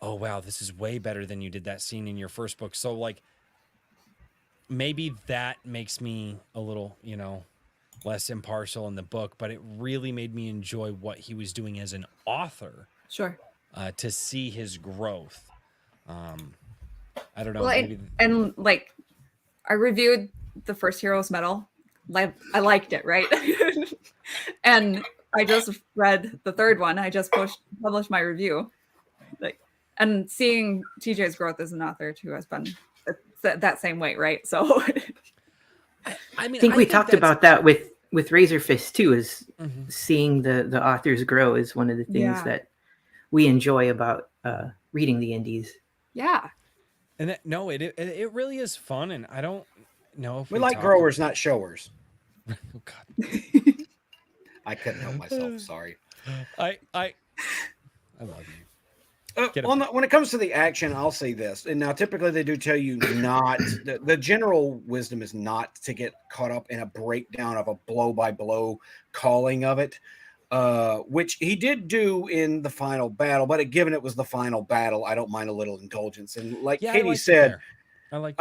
S1: oh wow, this is way better than you did that scene in your first book. So like, maybe that makes me a little, less impartial in the book, but it really made me enjoy what he was doing as an author.
S2: Sure.
S1: To see his growth. I don't know.
S2: Well,
S1: maybe...
S2: and like, I reviewed the first Heroes Medal. Like, I liked it, right? And I just read the third one. I just published my review. Like, and seeing TJ's growth as an author too has been that same way, right? So,
S3: I think we talked about that with Razor Fist too. Is seeing the authors grow is one of the things that we enjoy about reading the indies.
S2: Yeah.
S1: And it really is fun, and I don't know if
S4: we like growers, not showers.
S1: Oh God.
S4: I couldn't help myself. Sorry.
S1: I love you.
S4: When it comes to the action, I'll say this. And now, typically, they do tell you not. The general wisdom is not to get caught up in a breakdown of a blow-by-blow calling of it, which he did do in the final battle. But given it was the final battle, I don't mind a little indulgence. And like Katie said,
S1: I like.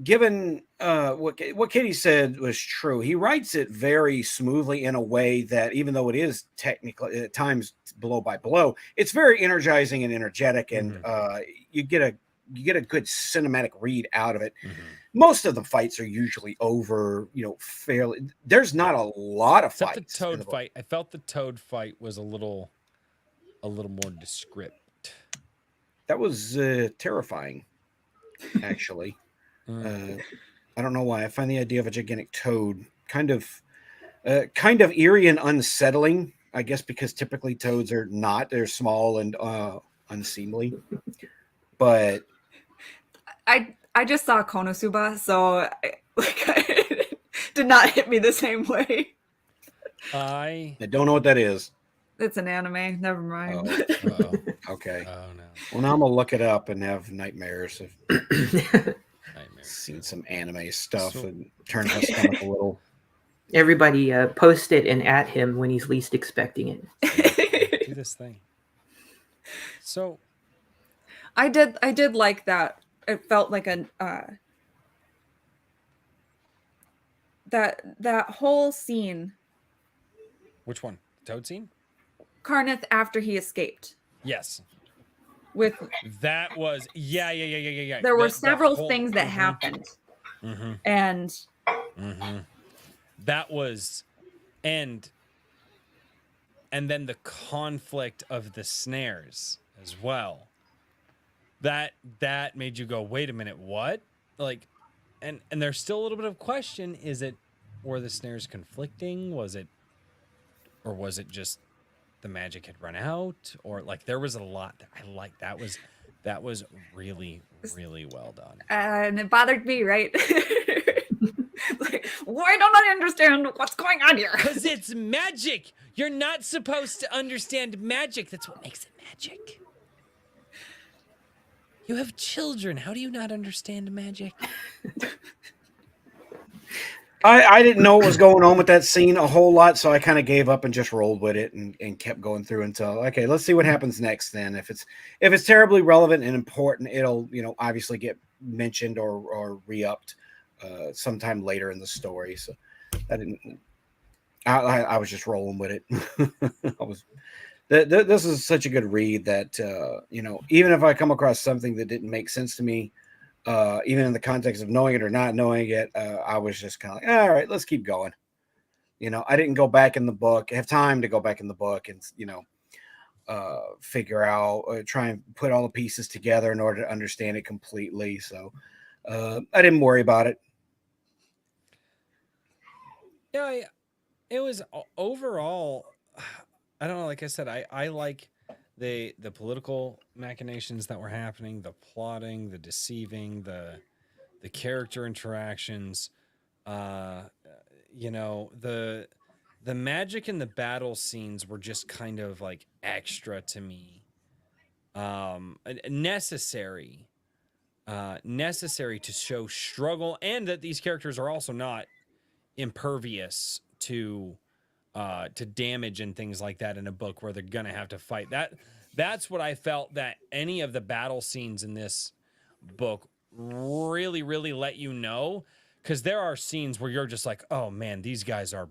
S4: Given what Katie said was true, he writes it very smoothly in a way that, even though it is technically at times blow by blow, it's very energizing and energetic, and you get a good cinematic read out of it. Most of the fights are usually over, fairly. There's not a lot of
S1: Except
S4: fights.
S1: The Toad fight. I felt the Toad fight was a little more descript.
S4: That was terrifying, actually. I don't know why. I find the idea of a gigantic toad kind of eerie and unsettling. I guess because typically toads are not. They're small and unseemly. But
S2: I just saw Konosuba, so it did not hit me the same way.
S4: I don't know what that is.
S2: It's an anime. Never mind.
S1: Oh,
S4: okay.
S1: Oh no.
S4: Well, now I'm gonna look it up and have nightmares. Seen some anime stuff and turned my stomach a little.
S3: Everybody post it and at him when he's least expecting it.
S1: Do this thing. So,
S2: I did like that. It felt like that whole scene.
S1: Which one? Toad scene?
S2: Karnith after he escaped.
S1: Yes.
S2: With
S1: that was yeah.
S2: There were several things that happened, and
S1: that was, and then the conflict of the snares as well. That made you go, wait a minute, what? Like, and there's still a little bit of question: were the snares conflicting? Was it just the magic had run out, or like there was a lot that I like. That was really, really well done.
S2: And it bothered me, right? Like, why don't I understand what's going on here?
S1: Because it's magic. You're not supposed to understand magic. That's what makes it magic. You have children. How do you not understand magic?
S4: I didn't know what was going on with that scene a whole lot, so I kind of gave up and just rolled with it and kept going through until, okay, let's see what happens next then. If it's terribly relevant and important, it'll, obviously get mentioned or re-upped sometime later in the story. So I was just rolling with it. This is such a good read that, even if I come across something that didn't make sense to me, even in the context of knowing it or not knowing it, I was just kind of like, all right, let's keep going. I didn't go back in the book. I have time to go back in the book and, figure out, try and put all the pieces together in order to understand it completely. So I didn't worry about it.
S1: Yeah, it was overall. I don't know. Like I said, I like the political machinations that were happening, the plotting, the deceiving, the character interactions. You know, the magic in the battle scenes were just kind of like extra to me. Necessary. Necessary to show struggle, and that these characters are also not impervious to damage and things like that in a book where they're gonna have to fight. That's what I felt, that any of the battle scenes in this book really let you know, because there are scenes where you're just like, oh man, these guys are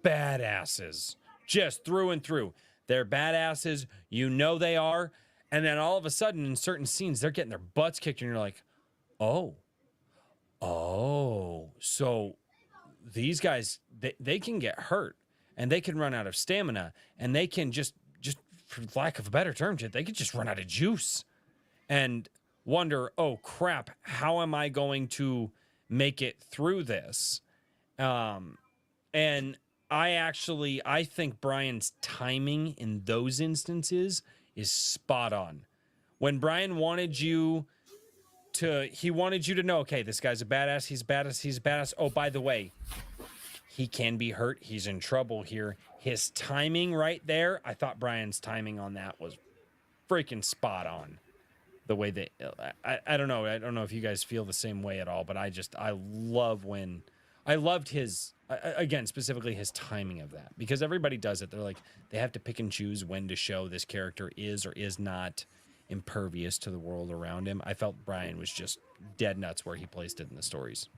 S1: badasses, just through and through. They're badasses, you know they are. And then all of a sudden in certain scenes they're getting their butts kicked and you're like, oh, so these guys, they can get hurt and they can run out of stamina, and they can just for lack of a better term, they could just run out of juice and wonder, oh crap, how am I going to make it through this? And I think Bryan's timing in those instances is spot on. When Bryan wanted you to know, okay, this guy's a badass, he's badass. Oh, by the way, he can be hurt, he's in trouble here. His timing right there, I thought Bryan's timing on that was freaking spot on. The way that I don't know if you guys feel the same way at all, but I loved his, again, specifically his timing of that, because everybody does it. They're like, they have to pick and choose when to show this character is or is not impervious to the world around him. I felt Bryan was just dead nuts where he placed it in the stories.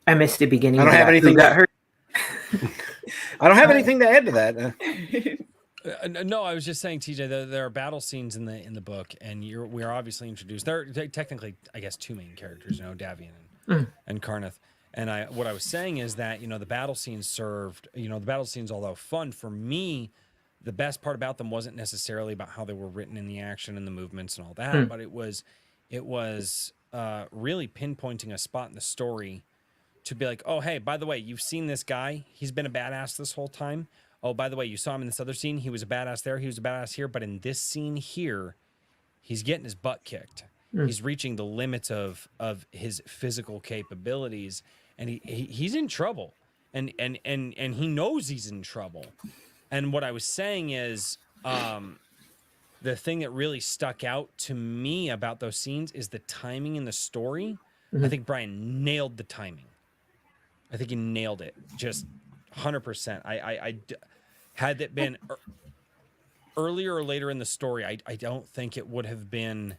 S3: I missed the beginning.
S4: I don't have anything
S3: that hurt.
S4: I don't have anything to add to that.
S1: No, I was just saying, TJ, there are battle scenes in the book, and we are obviously introduced. There are technically, I guess, two main characters, Davian and Karnath. And what I was saying is that, the battle scenes served, the battle scenes, although fun for me, the best part about them wasn't necessarily about how they were written in the action and the movements and all that, but it was really pinpointing a spot in the story to be like, oh, hey, by the way, you've seen this guy. He's been a badass this whole time. Oh, by the way, you saw him in this other scene. He was a badass there. He was a badass here. But in this scene here, he's getting his butt kicked. He's reaching the limits of his physical capabilities, and he's in trouble. And he knows he's in trouble. And what I was saying is, the thing that really stuck out to me about those scenes is the timing in the story. I think Bryan nailed the timing. I think he nailed it, just 100%. I had it been earlier or later in the story, I don't think it would have been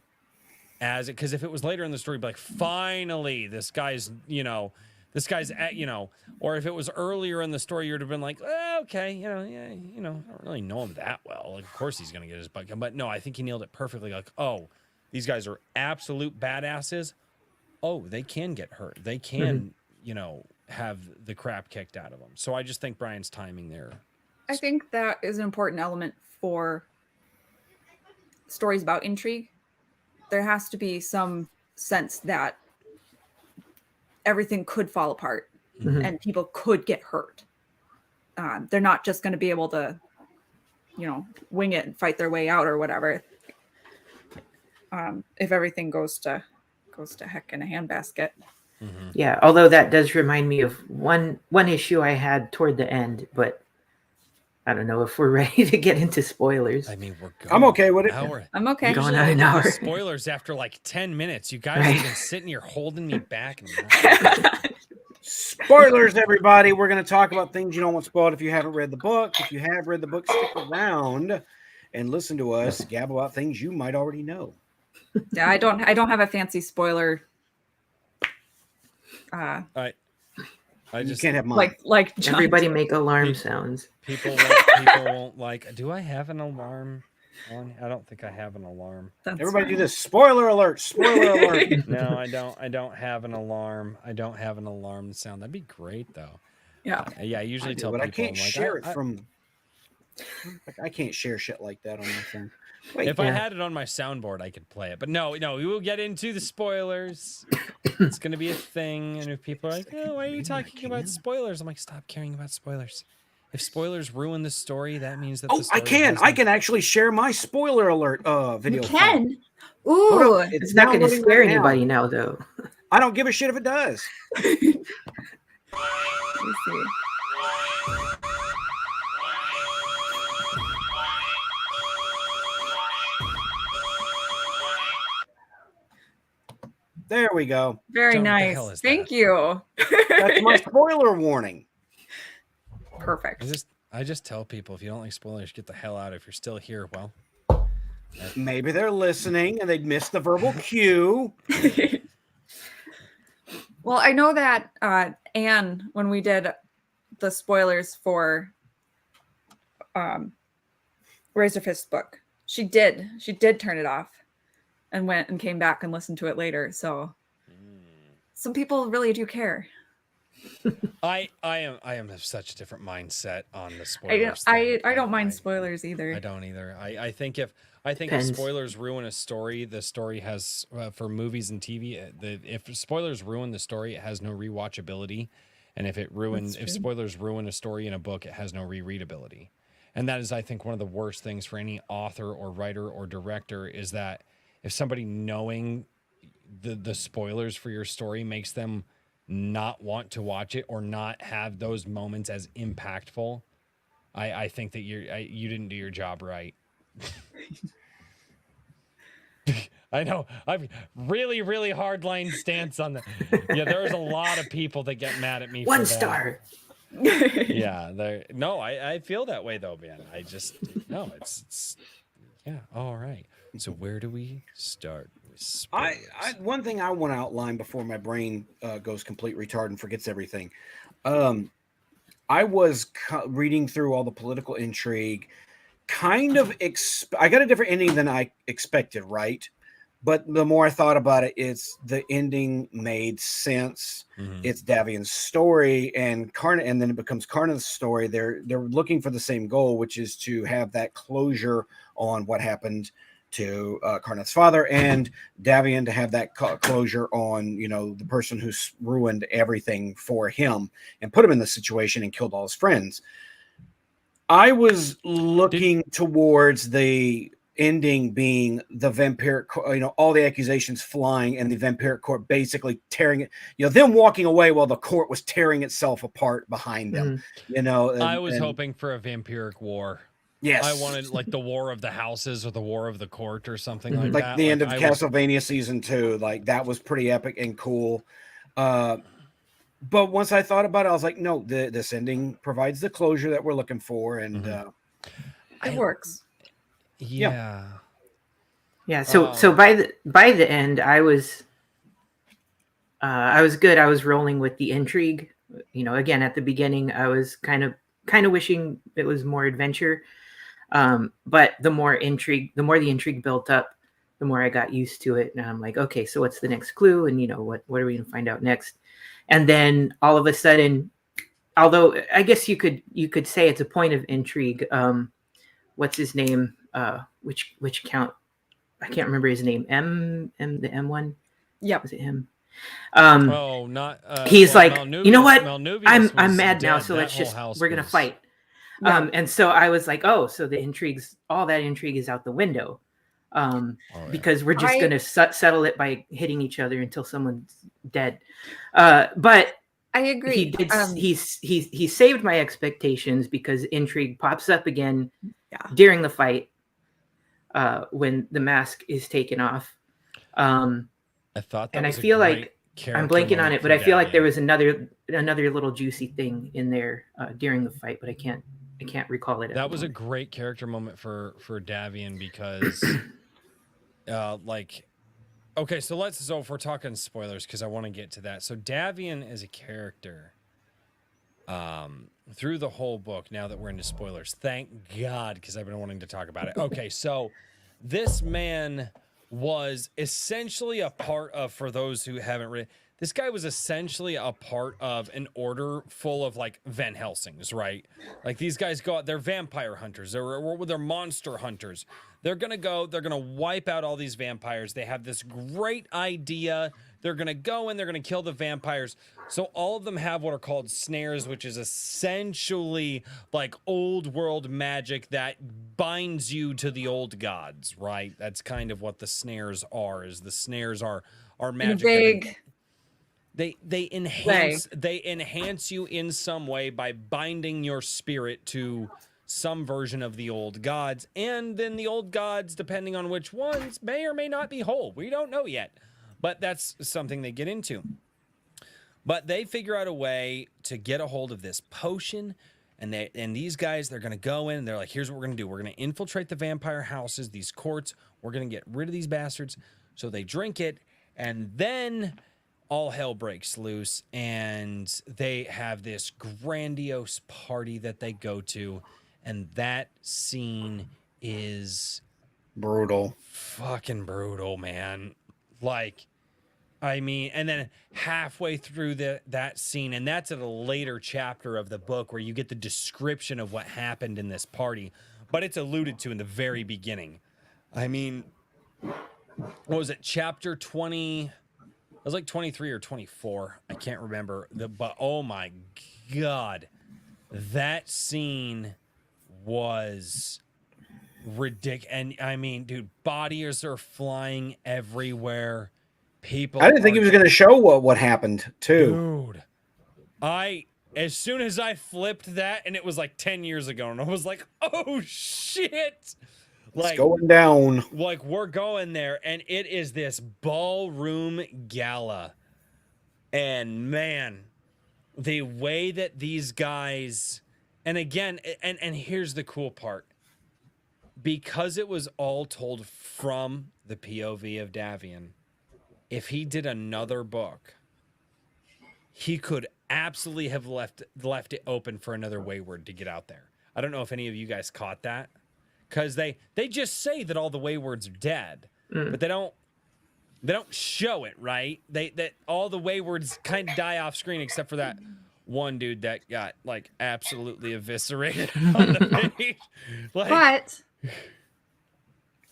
S1: as, because if it was later in the story, like, finally, this guy's at, or if it was earlier in the story, you'd have been like, okay, I don't really know him that well. Like, of course he's going to get his butt. But no, I think he nailed it perfectly. Like, oh, these guys are absolute badasses. Oh, they can get hurt. They can, have the crap kicked out of them. So I just think Bryan's timing there.
S2: I think that is an important element for stories about intrigue. There has to be some sense that everything could fall apart and people could get hurt. They're not just going to be able to, wing it and fight their way out or whatever. If everything goes to heck in a handbasket.
S3: Yeah, although that does remind me of one issue I had toward the end, but I don't know if we're ready to get into spoilers.
S1: I mean, we're going.
S4: I'm okay with it.
S2: I'm okay.
S3: Going on an hour.
S1: Spoilers after like 10 minutes. You guys have been sitting here holding me back.
S4: Spoilers, everybody. We're going to talk about things you don't want spoiled if you haven't read the book. If you have read the book, stick around and listen to us gab about things you might already know.
S2: Yeah, I don't have a fancy spoiler.
S1: I just,
S4: you can't have mine.
S2: Like John
S3: everybody
S2: did.
S3: make alarm sounds.
S1: People won't like. Do I have an alarm on? I don't think I have an alarm.
S2: That's
S4: Everybody
S2: fine.
S4: do this. Spoiler alert. Spoiler alert.
S1: No, I don't have an alarm. I don't have an alarm sound. That'd be great though.
S2: Yeah.
S1: Yeah, I usually tell
S4: but
S1: people,
S4: I can't
S1: I'm like,
S4: share it from. Like, I can't share shit like that on my phone. Wait,
S1: if I had it on my soundboard, I could play it. But no, we will get into the spoilers. It's going to be a thing. And if people are like, oh, why are you talking about spoilers? I'm like, stop caring about spoilers. If spoilers ruin the story, that means that the story
S4: I can actually share my spoiler alert video.
S2: You
S4: file.
S2: can.
S4: Hold
S2: Ooh.
S4: up,
S3: It's not going to
S4: downloading
S3: scare
S4: right now.
S3: anybody now, though.
S4: I don't give a shit if it does.
S2: Let me see.
S4: There we go.
S2: Very
S1: John, what the
S2: nice.
S1: hell is
S2: Thank
S1: that?
S2: you.
S4: That's my spoiler warning.
S2: Perfect.
S1: I just tell people, if you don't like spoilers, get the hell out. If you're still here, well,
S4: Maybe they're listening and they'd missed the verbal cue.
S2: Well, I know that Anne, when we did the spoilers for Razorfist's book, she did turn it off and went and came back and listened to it later. So some people really do care.
S1: I am of such a different mindset on the spoilers.
S2: I don't mind spoilers either.
S1: I don't either. I think if
S3: Depends.
S1: spoilers ruin a story, the story has for movies and TV. If spoilers ruin the story, it has no rewatchability, and if spoilers ruin a story in a book, it has no rereadability. And that is, I think, one of the worst things for any author or writer or director is that if somebody knowing the spoilers for your story makes them not want to watch it or not have those moments as impactful, I think that you didn't do your job right. I know I've really hard line stance on that. Yeah, there's a lot of people that get mad at me.
S3: One
S1: for
S3: star.
S1: That. Yeah, no, I feel that way though, man. I just no, it's yeah. All right. So where do we start?
S4: One thing I want to outline before my brain goes complete retard and forgets everything. I was reading through all the political intrigue. I got a different ending than I expected, right? But the more I thought about it, the ending made sense.
S1: Mm-hmm.
S4: It's Davian's story, and then it becomes Karna's story. They're looking for the same goal, which is to have that closure on what happened to Karna's father, and Davian to have that closure on, the person who's ruined everything for him and put him in the situation and killed all his friends. I was looking towards the ending being the vampiric, all the accusations flying and the vampiric court basically tearing it, them walking away while the court was tearing itself apart behind them.
S1: I was hoping for a vampiric war.
S4: Yes.
S1: I wanted like the War of the Houses or the War of the Court or something like
S4: like
S1: that.
S4: The end of Castlevania season 2, like that was pretty epic and cool. But once I thought about it, I was like, no, this ending provides the closure that we're looking for, and
S2: it works.
S1: Yeah.
S3: Yeah. So by the end, I was good. I was rolling with the intrigue. Again, at the beginning, I was kind of wishing it was more adventure. But the more the intrigue built up, the more I got used to it. And I'm like, okay, so what's the next clue? And what are we gonna find out next? And then all of a sudden, although I guess you could say it's a point of intrigue. What's his name? Which count? I can't remember his name. The M1.
S2: Yeah,
S3: was it him?
S1: He's
S3: like,
S1: Malnuvius,
S3: you know what?
S1: Malnuvius
S3: I'm mad
S1: dead.
S3: now, so we're gonna fight.
S2: Yeah.
S3: And so I was like, oh, so all that intrigue is out the window. Because we're just gonna settle it by hitting each other until someone's dead. But
S2: I agree.
S3: He saved my expectations because intrigue pops up again during the fight when the mask is taken off.
S1: I thought that
S3: and
S1: was
S3: I feel like I'm blanking on
S1: moment
S3: it, but I feel like
S1: Davian.
S3: there was another little juicy thing in there during the fight, but I can't recall it.
S1: That was a great character moment for Davian because okay, so if we're talking spoilers, because I want to get to that. So Davian is a character through the whole book, now that we're into spoilers, thank God, because I've been wanting to talk about it. Okay, so this man was essentially a part of, for those who haven't read, this guy was essentially a part of an order full of like Van Helsings, right? Like these guys go out, they're vampire hunters, they're monster hunters. They're gonna wipe out all these vampires. They have this great idea. They're gonna go and they're gonna kill the vampires. So all of them have what are called snares, which is essentially like old world magic that binds you to the old gods, right? That's kind of what the snares are. Is the snares are magic. They enhance you in some way by binding your spirit to some version of the old gods, and then the old gods, depending on which ones, may or may not be whole. We don't know yet, but that's something they get into. But they figure out a way to get a hold of this potion, and these guys, they're gonna go in and they're like, here's what we're gonna do. We're gonna infiltrate the vampire houses, these courts. We're gonna get rid of these bastards. So they drink it, and then all hell breaks loose, and they have this grandiose party that they go to, and that scene is
S4: brutal.
S1: Fucking brutal, man. Like, I mean, and then halfway through that scene, and that's at a later chapter of the book where you get the description of what happened in this party, but it's alluded to in the very beginning. I mean, what was it, chapter 20? It was like 23 or 24. I can't remember. But oh my God, that scene was ridiculous. And I mean, dude, bodies are flying everywhere. People.
S4: I didn't think he was going to show what happened too.
S1: Dude, as soon as I flipped that, and it was like 10 years ago, and I was like, oh shit.
S4: Like, it's going down.
S1: Like, we're going there, and it is this ballroom gala. And man, the way that these guys, and again, and here's the cool part. Because it was all told from the POV of Davian, if he did another book, he could absolutely have left it open for another Wayward to get out there. I don't know if any of you guys caught that. Because they just say that all the Waywards are dead, but they don't show it, right? That all the Waywards kind of die off screen, except for that one dude that got like absolutely eviscerated on the page. Like,
S2: but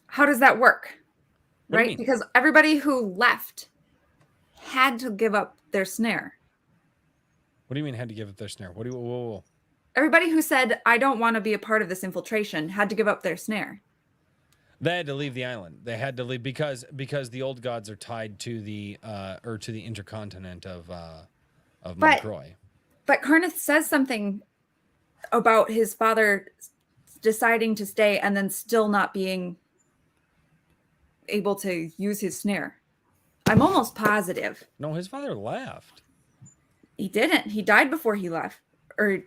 S2: how does that work?
S1: What do you
S2: Right?
S1: mean?
S2: Because everybody who left had to give up their snare.
S1: What do you mean had to give up their snare? What do you? Whoa.
S2: Everybody who said, I don't want to be a part of this infiltration, had to give up their snare.
S1: They had to leave the island. They had to leave because the old gods are tied to the intercontinent of Moncroix.
S2: But Carneth says something about his father deciding to stay and then still not being able to use his snare. I'm almost positive.
S1: No, his father left.
S2: He didn't. He died before he left. Or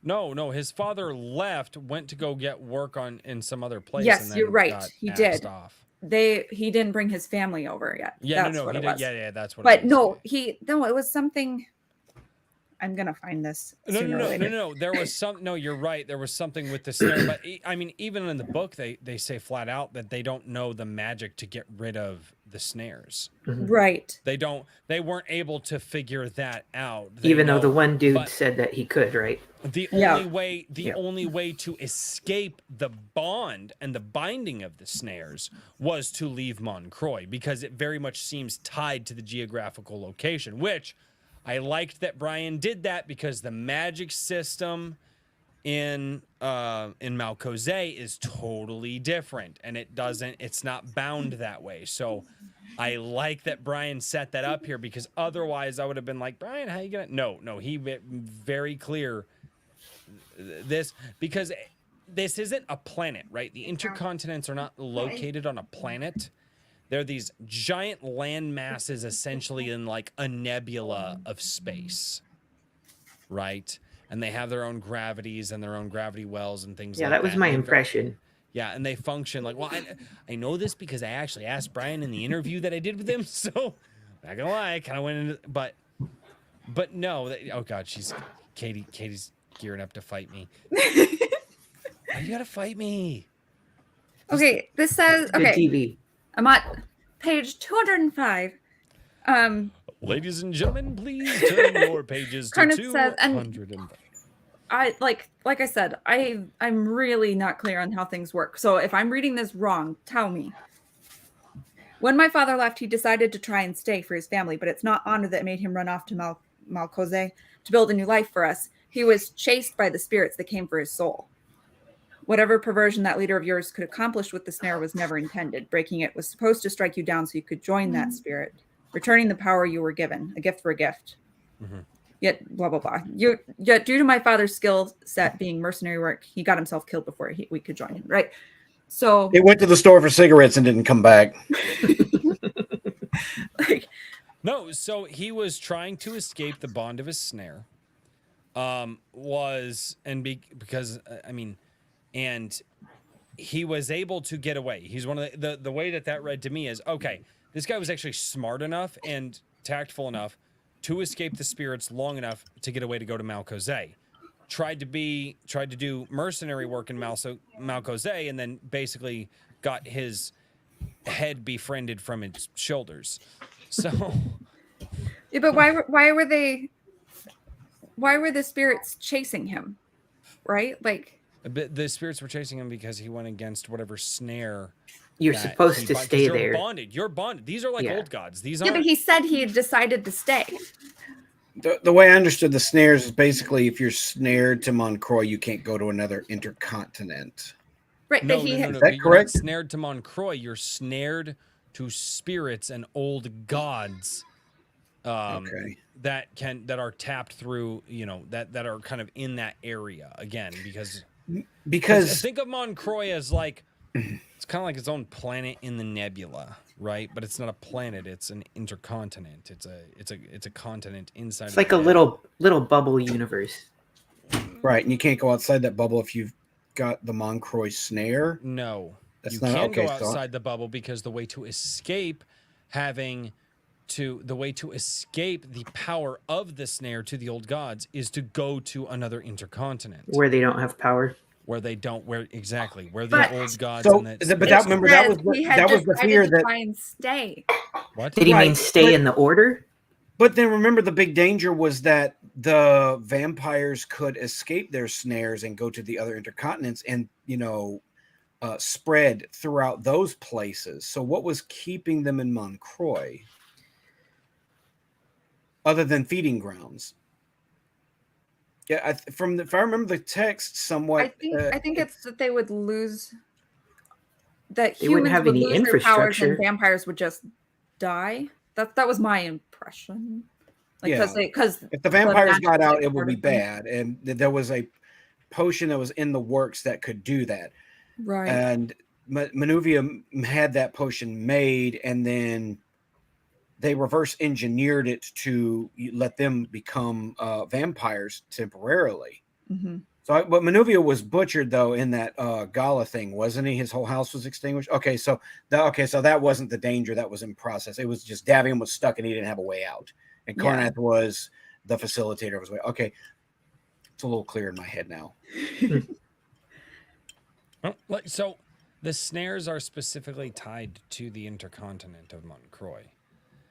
S1: No, his father left, went to go get work in some other place.
S2: yes,
S1: and then
S2: you're right.
S1: got
S2: He
S1: axed
S2: did.
S1: off.
S2: He didn't bring his family over yet.
S1: Yeah,
S2: That's
S1: no,
S2: what
S1: he
S2: it
S1: did.
S2: was.
S1: Yeah, that's what.
S2: But
S1: it was.
S2: no, it was something. I'm gonna find this.
S1: No. There was some. No, you're right. There was something with the snare. But I mean, even in the book, they say flat out that they don't know the magic to get rid of the snares.
S2: Right.
S1: They weren't able to figure that out.
S3: Even though the one dude said that he could, right?
S1: The only way to escape the bond and the binding of the snares was to leave Moncroix, because it very much seems tied to the geographical location, which I liked that Bryan did that, because the magic system in Malcozé is totally different, and it's not bound that way. So I like that Bryan set that up here, because otherwise I would have been like, Bryan, how you gonna? No, he very clear this, because this isn't a planet, right? The intercontinents are not located on a planet. They're these giant land masses, essentially in like a nebula of space, right? And they have their own gravities and their own gravity wells and things like that.
S3: Yeah, that was my impression.
S1: Yeah, and they function like, well, I know this because I actually asked Bryan in the interview that I did with him, so not gonna lie, I kind of went into, but no, oh God, Katie's gearing up to fight me. Why you gotta fight me?
S2: Okay, this says,
S3: Good
S2: okay,
S3: TV.
S2: I'm at page 205.
S1: Ladies and gentlemen, please turn your pages to
S2: Carnage says, and
S1: 200.
S2: I like I said, I'm really not clear on how things work. So if I'm reading this wrong, tell me. When my father left, he decided to try and stay for his family, but it's not honor that made him run off to Moncroix to build a new life for us. He was chased by the spirits that came for his soul. Whatever perversion that leader of yours could accomplish with the snare was never intended. Breaking it was supposed to strike you down so you could join that spirit, returning the power you were given, a gift for a gift.
S1: Mm-hmm.
S2: Yet, blah, blah, blah. Yet, due to my father's skill set being mercenary work, he got himself killed before we could join him, right? So
S4: He went to the store for cigarettes and didn't come back.
S2: like,
S1: No, so he was trying to escape the bond of his snare. Because and he was able to get away. He's one of the way that read to me is, okay, this guy was actually smart enough and tactful enough to escape the spirits long enough to get away to go to Moncroix. Tried to do mercenary work in Moncroix, and then basically got his head befriended from its shoulders. So
S2: yeah, but why were the spirits chasing him? Right? Like
S1: the spirits were chasing him because he went against whatever snare.
S3: You're supposed to stay there.
S1: You're bonded. These are like old gods. These
S2: yeah,
S1: aren't.
S2: but he said he had decided to stay.
S4: The way I understood the snares is basically if you're snared to Moncroix, you can't go to another intercontinent.
S2: Right.
S1: No,
S2: but
S1: is
S4: that correct?
S1: You're not snared to Moncroix. You're snared to spirits and old gods.
S4: Okay.
S1: That are tapped through, that are kind of in that area again, because think of Moncroix as like it's kind of like its own planet in the nebula, right? But it's not a planet; it's an intercontinent. It's a continent inside.
S3: It's like a little bubble universe.
S4: Right, and you can't go outside that bubble if you've got the Moncroix snare.
S1: No,
S4: That's
S1: you
S4: not
S1: can
S4: okay.
S1: go outside the bubble because the way to escape the power of the snare to the old gods is to go to another intercontinent
S3: Where they don't have power.
S1: where the
S2: But-
S1: old gods
S4: So,
S1: and that
S4: but that, remember that was
S2: he had
S4: the
S2: decided
S4: fear
S2: to
S4: that.
S2: try and stay.
S1: what
S3: Did he mean
S4: Right,
S3: stay
S4: but-
S3: in the order?
S4: But then remember, the big danger was that the vampires could escape their snares and go to the other intercontinents, and spread throughout those places. So, what was keeping them in Moncroix, other than feeding grounds? Yeah, if I remember the text somewhat,
S2: I think it's that they would lose. That
S3: They wouldn't
S2: humans
S3: have
S2: would
S3: any
S2: lose their powers and
S3: infrastructure.
S2: vampires would just die. That was my impression. Like
S4: Yeah.
S2: because
S4: if the vampires
S2: magic
S4: got
S2: was,
S4: out,
S2: like,
S4: it would
S2: part
S4: be
S2: of them.
S4: bad. And there was a potion that was in the works that could do that.
S2: Right.
S4: And Manuvia had that potion made, and then they reverse engineered it to let them become vampires temporarily.
S2: Mm-hmm.
S4: But Manuvia was butchered though in that Gala thing, wasn't he? His whole house was extinguished. Okay, so that wasn't the danger that was in process. It was just Davian was stuck and he didn't have a way out, and Karnath was the facilitator of his way. Okay, it's a little clearer in my head now.
S1: So the snares are specifically tied to the intercontinent of Moncroix.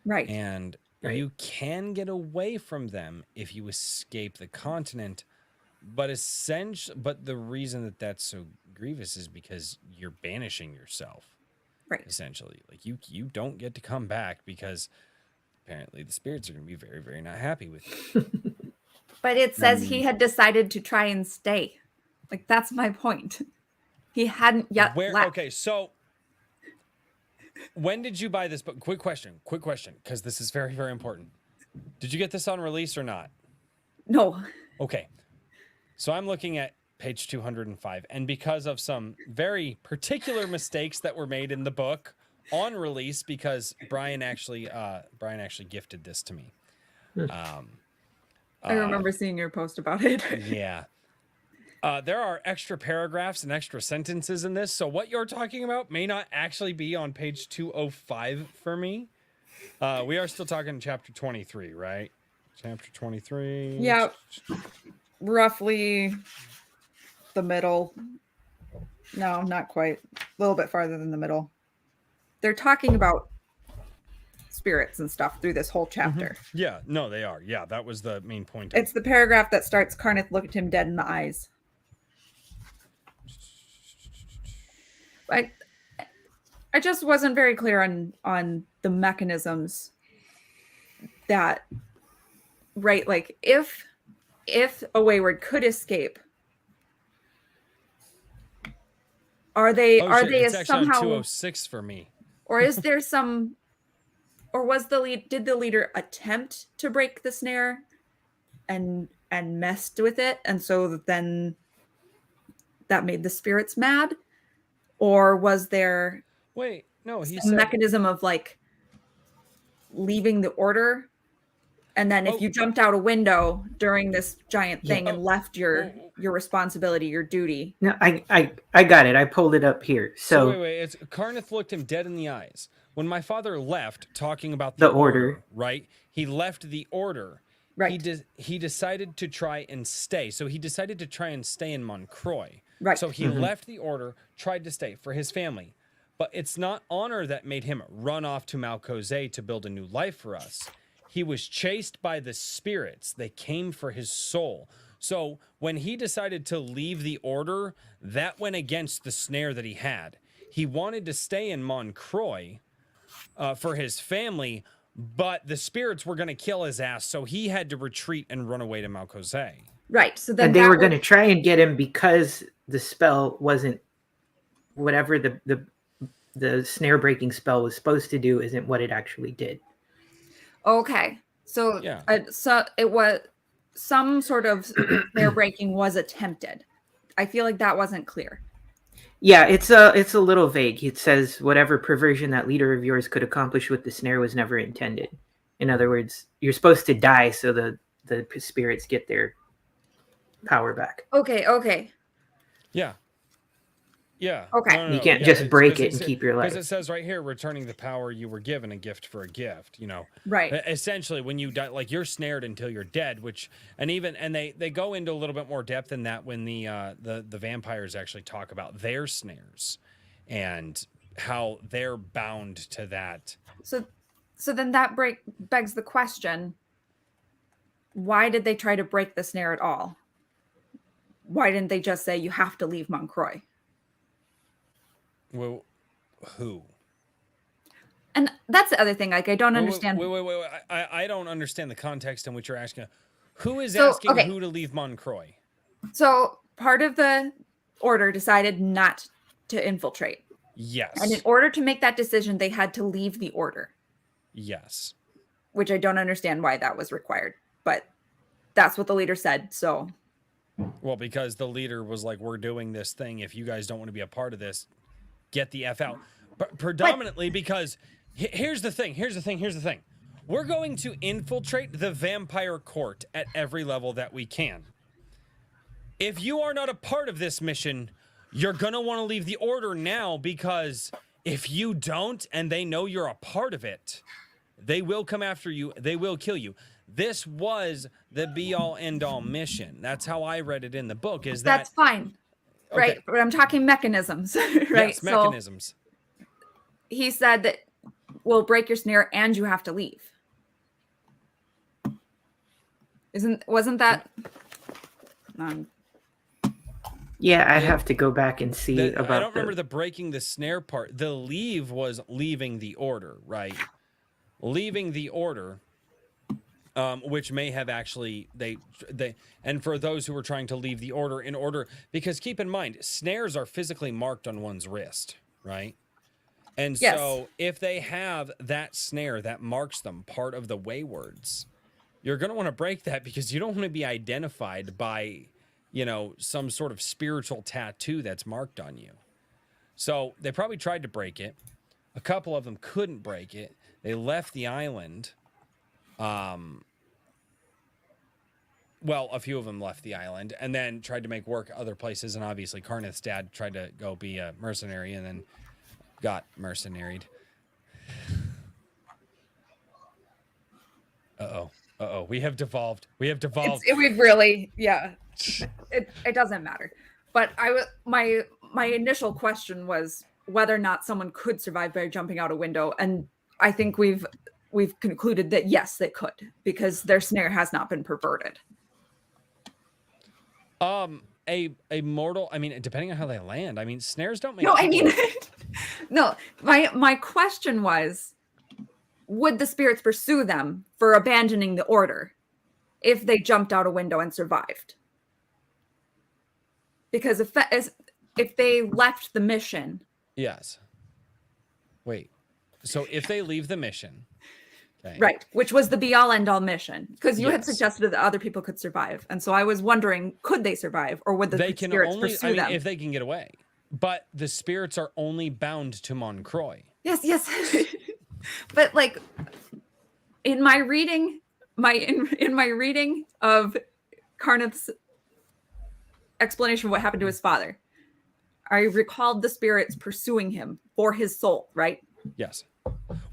S2: Right.
S1: And you can get away from them if you escape the continent, but the reason that's so grievous is because you're banishing yourself.
S2: Right.
S1: Essentially, like you don't get to come back because apparently the spirits are going to be very, very not happy with you.
S2: But it says he had decided to try and stay. Like that's my point. He hadn't yet left.
S1: Okay, so when did you buy this book? Quick question, because this is very, very important. Did you get this on release or not?
S2: No.
S1: Okay. So I'm looking at page 205, and because of some very particular mistakes that were made in the book on release, because Bryan actually gifted this to me.
S2: I remember seeing your post about it.
S1: Yeah. There are extra paragraphs and extra sentences in this, so what you're talking about may not actually be on page 205 for me. We are still talking chapter 23, right? Chapter 23.
S2: Yeah. Roughly the middle. No, not quite. A little bit farther than the middle. They're talking about spirits and stuff through this whole chapter.
S1: Yeah, no, they are. Yeah, that was the main point.
S2: It's the paragraph that starts, Carneth looked him dead in the eyes. I just wasn't very clear on the mechanisms that, right, like if a wayward could escape, are they
S1: it's actually
S2: somehow
S1: on 206 for me.
S2: or is there some, or was did the leader attempt to break the snare and messed with it, and so then that made the spirits mad? Or was there
S1: he
S2: some
S1: said
S2: mechanism of like leaving the order, and then if you jumped out a window during this giant thing and left your responsibility, your duty?
S3: No, I got it. I pulled it up here. So
S1: wait. It's Carneth looked him dead in the eyes. When my father left, talking about the
S3: order,
S1: right? He left the order.
S2: Right.
S1: He decided to try and stay. So he decided to try and stay in Moncroix.
S2: Right.
S1: So he left the order, tried to stay for his family. But it's not honor that made him run off to Malcozé to build a new life for us. He was chased by the spirits. They came for his soul. So when he decided to leave the order, that went against the snare that he had. He wanted to stay in Moncroix for his family, but the spirits were going to kill his ass, so he had to retreat and run away to Malcozé.
S2: Right. So then
S3: and they were going to try and get him because the spell wasn't whatever the snare breaking spell was supposed to do isn't what it actually did.
S2: Okay. So so it was some sort of snare breaking was attempted. I feel like that wasn't clear.
S3: Yeah, it's a little vague. It says whatever perversion that leader of yours could accomplish with the snare was never intended. In other words, you're supposed to die so the spirits get their power back.
S2: Okay.
S1: Yeah.
S2: Okay.
S1: No.
S3: You can't just break it and keep your life.
S1: Because it says right here, returning the power you were given, a gift for a gift,
S2: Right.
S1: Essentially, when you die, like you're snared until you're dead, and they go into a little bit more depth in that when the vampires actually talk about their snares and how they're bound to that.
S2: So then that begs the question, why did they try to break the snare at all? Why didn't they just say you have to leave Moncroix?
S1: Well, who?
S2: And that's the other thing. Like, I don't understand.
S1: Wait. I don't understand the context in which you're asking. Who is asking who to leave Moncroix?
S2: So part of the order decided not to infiltrate.
S1: Yes.
S2: And in order to make that decision, they had to leave the order.
S1: Yes.
S2: Which I don't understand why that was required. But that's what the leader said. So.
S1: Well, because the leader was like, we're doing this thing. If you guys don't want to be a part of this, get the F out. Predominantly because here's the thing. We're going to infiltrate the vampire court at every level that we can. If you are not a part of this mission, you're going to want to leave the order now, because if you don't and they know you're a part of it, they will come after you. They will kill you. This was the be-all, end-all mission. That's how I read it in the book.
S2: That's fine. Okay. Right, but I'm talking mechanisms, right?
S1: Yes, mechanisms.
S2: So he said that we'll break your snare and you have to leave. Wasn't that?
S3: Yeah, I'd have to go back and see about.
S1: I don't remember the breaking the snare part. The leave was leaving the order, right? Leaving the order, which may have actually they and for those who were trying to leave the order in order, because keep in mind, snares are physically marked on one's wrist, right? And so if they have that snare that marks them part of the waywards, you're going to want to break that, because you don't want to be identified by, some sort of spiritual tattoo that's marked on you. So they probably tried to break it. A couple of them couldn't break it. They left the island. Well, a few of them left the island and then tried to make work other places. And obviously Carneth's dad tried to go be a mercenary and then got mercenaried. Uh-oh. We have devolved. We've
S2: really, it doesn't matter. But my initial question was whether or not someone could survive by jumping out a window. And I think we've we've concluded that yes, they could, because their snare has not been perverted.
S1: A mortal, I mean, depending on how they land, I mean, snares don't make
S2: No, I mean,
S1: people-
S2: no, my question was, would the spirits pursue them for abandoning the order if they jumped out a window and survived? Because if they left the mission.
S1: Yes. Wait. So if they leave the mission, okay.
S2: Right, which was the be-all end-all mission, because you had
S1: Yes.
S2: suggested that other people could survive, and so I was wondering, could they survive, or would the
S1: They can
S2: spirits
S1: only,
S2: pursue
S1: I mean,
S2: them?
S1: if they can get away. But the spirits are only bound to Moncroix.
S2: Yes. But like in my reading, in my reading of Carneth's explanation of what happened to his father, I recalled the spirits pursuing him for his soul, right?
S1: Yes.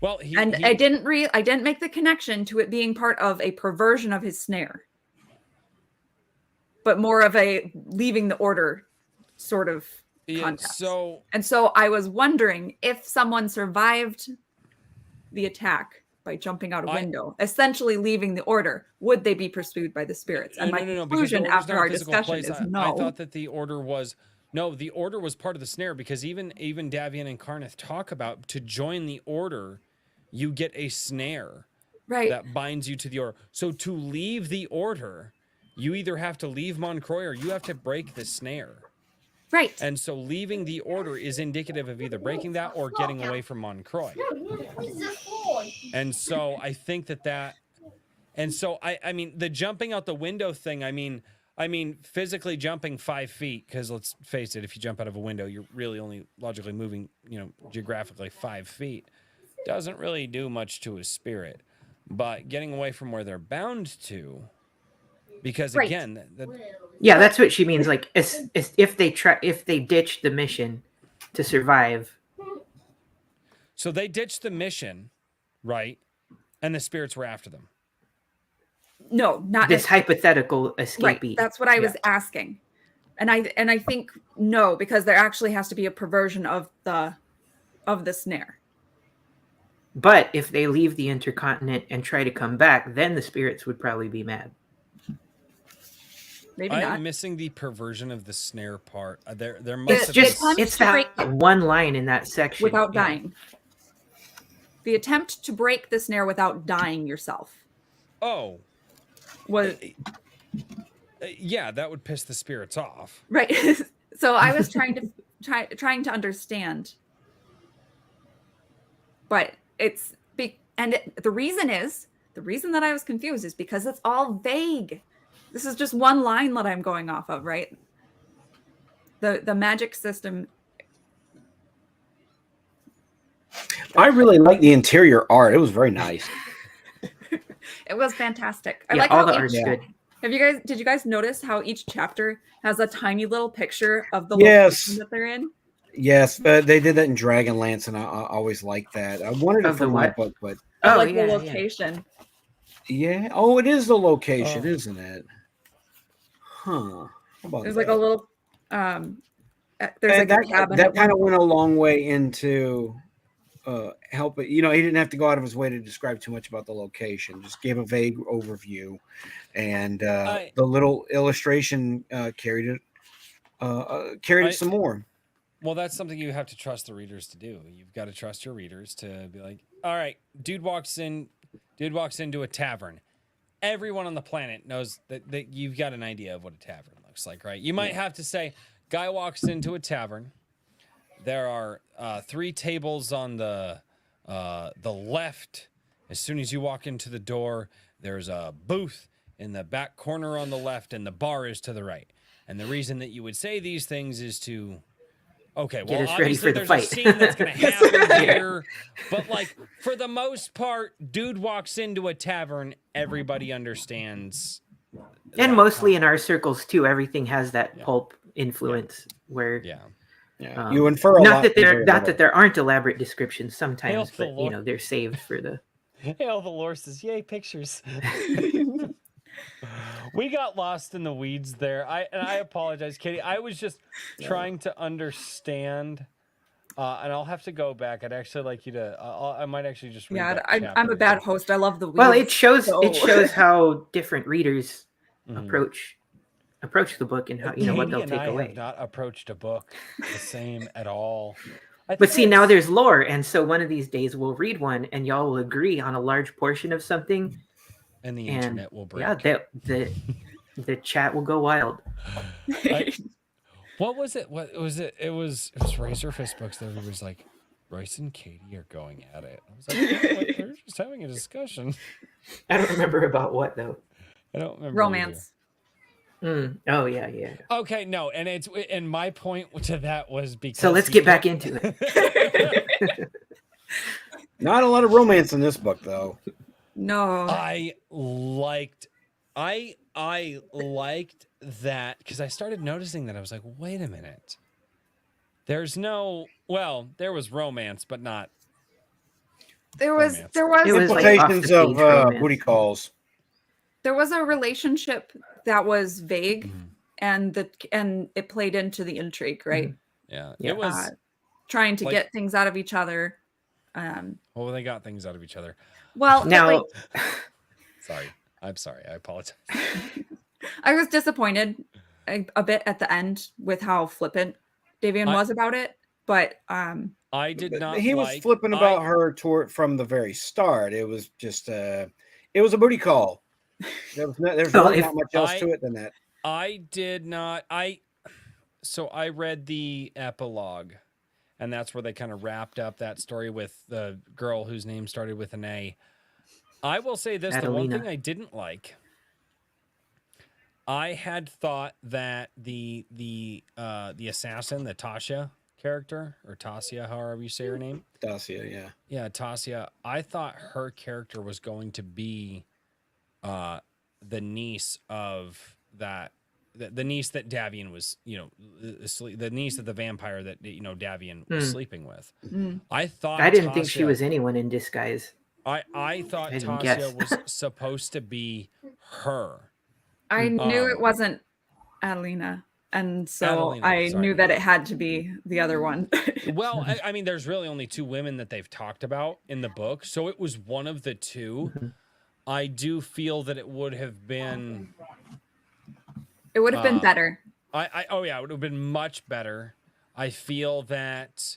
S1: Well,
S2: I didn't make the connection to it being part of a perversion of his snare, but more of a leaving the order sort of context. So I was wondering if someone survived the attack by jumping out a window, essentially leaving the order, would they be pursued by the spirits? And my conclusion after our discussion is no.
S1: I thought that the order was part of the snare, because even Davian and Carneth talk about, to join the order, you get a snare that binds you to the order. So to leave the order, you either have to leave Moncroix or you have to break the snare.
S2: Right.
S1: And so leaving the order is indicative of either breaking that or getting away from Moncroix. And so I think I mean, the jumping out the window thing, I mean, physically jumping 5 feet, because let's face it, if you jump out of a window, you're really only logically moving, geographically 5 feet. Doesn't really do much to a spirit. But getting away from where they're bound to, because again,
S3: yeah, that's what she means. Like, if they ditch the mission to survive.
S1: So they ditched the mission, right? And the spirits were after them.
S2: No, not
S3: this hypothetical escapee.
S2: Right, that's what I was asking, and I think no, because there actually has to be a perversion of the snare.
S3: But if they leave the intercontinent and try to come back, then the spirits would probably be mad.
S2: Maybe not.
S1: I'm missing the perversion of the snare part. There must have been...
S3: It's that one line in that section.
S2: Without dying. The attempt to break the snare without dying yourself.
S1: Oh.
S2: Was
S1: yeah, that would piss the spirits off.
S2: Right. So I was trying to understand. But the reason that I was confused is because it's all vague. This is just one line that I'm going off of, right? The magic system.
S4: I really like the interior art. It was very nice.
S2: It was fantastic. I
S3: yeah,
S2: like
S3: all
S2: how
S3: the art's good.
S2: Did you guys notice how each chapter has a tiny little picture of the
S4: Yes.
S2: location that they're in?
S4: Yes, they did that in Dragonlance, and I always liked that. I wanted it for my book, but
S2: The location.
S4: Yeah. Oh, it is the location, isn't it? Huh.
S2: There's like a little there's
S4: and
S2: like a cabin.
S4: That kind of went a long way into help it. He didn't have to go out of his way to describe too much about the location. Just gave a vague overview, and the little illustration carried it some more.
S1: Well, that's something you have to trust the readers to do. You've got to trust your readers to be like, all right, dude walks into a tavern. Everyone on the planet knows that you've got an idea of what a tavern looks like, right? You might have to say, guy walks into a tavern. There are 3 tables on the left. As soon as you walk into the door, there's a booth in the back corner on the left, and the bar is to the right. And the reason that you would say these things is to... Okay, well, obviously there's a scene that's going to happen here, but like for the most part, dude walks into a tavern, everybody understands.
S3: And mostly in our circles too, everything has that pulp influence where
S4: you infer a lot.
S3: That there aren't elaborate descriptions sometimes, but they're saved for the.
S1: Hail the lore says, "Yay, pictures." We got lost in the weeds there. I apologize, Katie. I was just trying to understand And I'll have to go back. I'd actually like you to. I might actually just read
S2: Yeah,
S1: that
S2: I'm
S1: chapter
S2: a bad
S1: again.
S2: host. I love the weeds.
S3: Well, it shows
S2: so-
S3: how different readers
S1: Mhm.
S3: approach the book and how what
S1: Katie
S3: they'll
S1: and
S3: take
S1: I
S3: away.
S1: have not approached a book the same at all. I
S3: But
S1: think
S3: see, now
S1: that's-
S3: there's lore, and so one of these days we'll read one, and y'all will agree on a large portion of something,
S1: and the
S3: and
S1: internet will break.
S3: yeah, the chat will go wild.
S1: What was it? What was it? It was Razor Fist Books that was like, Royce and Katie are going at it. I was like, no, they're just having a discussion.
S3: I don't remember about what though.
S1: I don't remember.
S2: Romance.
S3: Oh yeah.
S1: Either. Okay, no, and my point to that was because.
S3: So let's get back into it.
S4: Not a lot of romance in this book, though.
S2: No.
S1: I liked that because I started noticing that I was like, wait a minute. There was romance, but not.
S2: There was
S1: romance.
S3: It was like
S4: Implications of
S3: off-the-page romance.
S4: booty calls.
S2: there was a relationship that was vague,
S1: Mhm.
S2: and it played into the intrigue, right?
S1: Yeah,
S3: Yeah.
S1: it was.
S2: Trying to
S1: like-
S2: get things out of each other.
S1: Well, they got things out of each other.
S2: Well,
S3: Now,
S1: Sorry, I'm sorry. I apologize.
S2: I was disappointed a bit at the end with how flippant Davian was about it, but
S1: I did not.
S4: He was flipping about her from the very start. It was just it was a booty call. There's really not much else to it than that.
S1: I did not. So I read the epilogue, and that's where they kind of wrapped up that story with the girl whose name started with an A. I will say this: the one
S3: Adelina.
S1: thing I didn't like, I had thought that the assassin, the Tasha character, or Tasia, however you say her name,
S4: Dacia, yeah.
S1: yeah, Tasia. I thought her character was going to be the niece of that, the niece that Davian was, the niece of the vampire that Davian was sleeping with. I thought
S3: I didn't think she was anyone in disguise.
S1: I thought
S3: I didn't
S1: Tasia
S3: guess.
S1: was supposed to be her.
S2: I knew it
S1: Um,
S2: wasn't Adelina, and so
S1: Adelina,
S2: I
S1: sorry.
S2: knew that it had to be the other one.
S1: Well, I mean, there's really only two women that they've talked about in the book, so it was one of the two. I do feel that it would have been.
S2: It would have been better.
S1: It would have been much better. I feel that.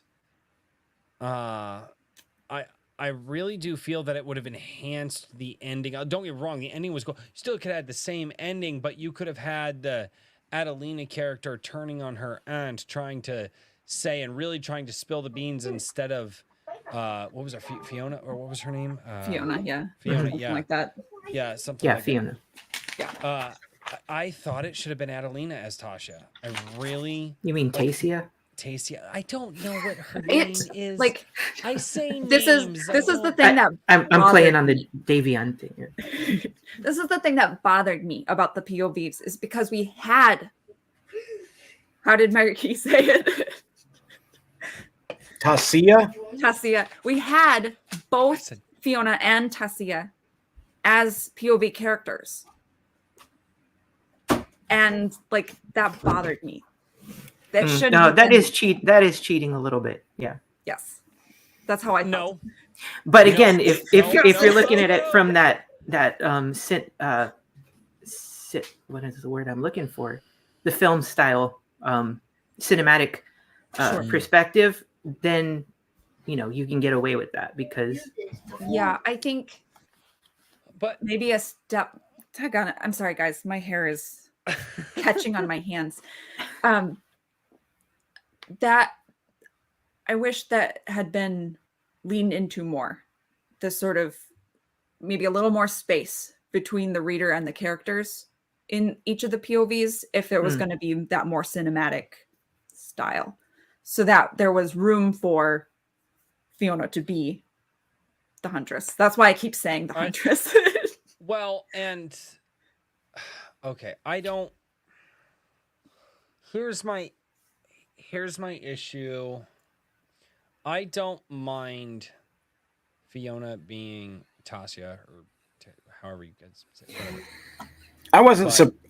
S1: I really do feel that it would have enhanced the ending. Don't get me wrong, the ending was cool. You still could have had the same ending, but you could have had the Adelina character turning on her aunt, trying to say and really trying to spill the beans instead of what was her Fiona, or what was her name?
S2: Fiona, yeah.
S1: Fiona,
S2: Something
S1: yeah,
S2: like that.
S1: yeah, something.
S3: Yeah,
S1: like
S3: Fiona.
S1: That. I thought it should have been Adelina as Tasha. I really.
S3: You mean Tasia?
S1: Tasia. I don't know what her name
S2: It
S1: is.
S2: like
S1: I say
S2: this
S1: names.
S2: is the thing that
S3: I'm
S2: bothered
S3: playing on the Davian thing here.
S2: This is the thing that bothered me about the POVs is because we had. How did Marquis say it?
S4: Tasia?
S2: Tasia. We had both
S1: said-
S2: Fiona and Tasia as POV characters. And like that bothered me. That shouldn't
S3: No,
S2: have
S3: that
S2: been-
S3: is cheat. That is cheating a little bit. Yeah.
S2: Yes. That's how I felt.
S1: No.
S3: But
S1: No,
S3: again, if
S1: no,
S3: you're
S1: no,
S3: looking at
S1: no.
S3: it from that what is the word I'm looking for? The film style, cinematic
S2: Sure.
S3: perspective, then you can get away with that because
S2: Yeah, I think
S1: But
S2: maybe a step. Daggone it. I'm sorry, guys. My hair is catching on my hands. That I wish that had been leaned into more. The sort of maybe a little more space between the reader and the characters in each of the POVs if there was going to be that more cinematic style, so that there was room for Fiona to be the huntress. That's why I keep saying the huntress.
S1: well, and okay, I don't. Here's my issue. I don't mind Fiona being Tasia, or however you guys say it, whatever.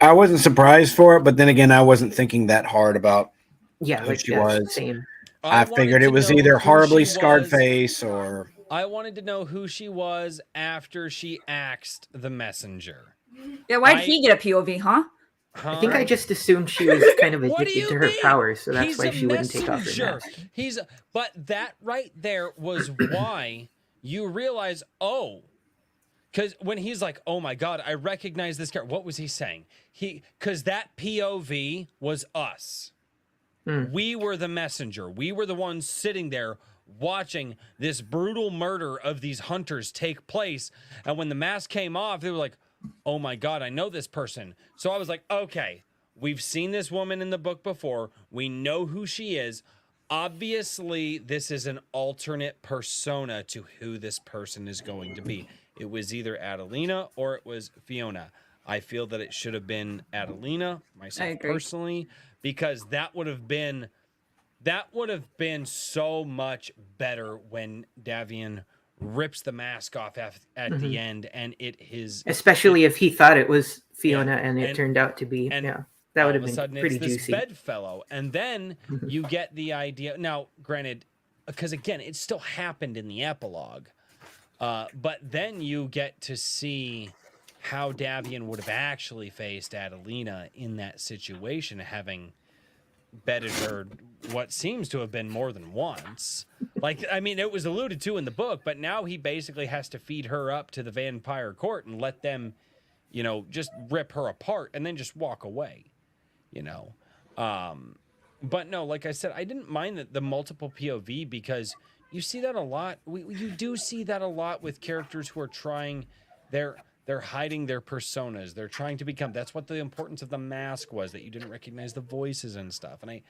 S4: I wasn't surprised for it, but then again, I wasn't thinking that hard about
S3: yeah,
S4: who
S3: like
S4: she
S3: yeah,
S4: was.
S3: same.
S4: I
S1: wanted
S4: figured
S1: to
S4: it was
S1: know
S4: either
S1: who
S4: horribly
S1: she
S4: scarred
S1: was.
S4: face or.
S1: I wanted to know who she was after she axed the messenger.
S2: Yeah, why'd he get a POV, huh?
S1: Huh?
S3: I think I just assumed she was kind of
S1: What do
S3: addicted
S1: you
S3: to her
S1: mean?
S3: powers, so that's
S1: He's
S3: why
S1: a
S3: she wouldn't take off her
S1: messenger.
S3: mask.
S1: But that right there was why you realize, because when he's like, oh my God, I recognize this character. What was he saying? Because that POV was us. We were the messenger. We were the ones sitting there watching this brutal murder of these hunters take place. And when the mask came off, they were like, oh my God, I know this person. So I was like, okay, we've seen this woman in the book before. We know who she is. Obviously, this is an alternate persona to who this person is going to be. It was either Adelina or it was Fiona. I feel that it should have been Adelina, myself personally, because that would have been so much better when Davian rips the mask off at the end, and
S3: especially if he thought it was Fiona and it turned out to be, that would have been pretty juicy.
S1: This bedfellow, and then you get the idea. Now, granted, because again, it still happened in the epilogue, but then you get to see how Davian would have actually faced Adelina in that situation, having bedded her what seems to have been more than once. Like, I mean, it was alluded to in the book, but now he basically has to feed her up to the vampire court and let them, just rip her apart and then just walk away, But no, like I said, I didn't mind the multiple POV because you see that a lot. You do see that a lot with characters who are trying, they're hiding their personas. They're trying to become, that's what the importance of the mask was, that you didn't recognize the voices and stuff. And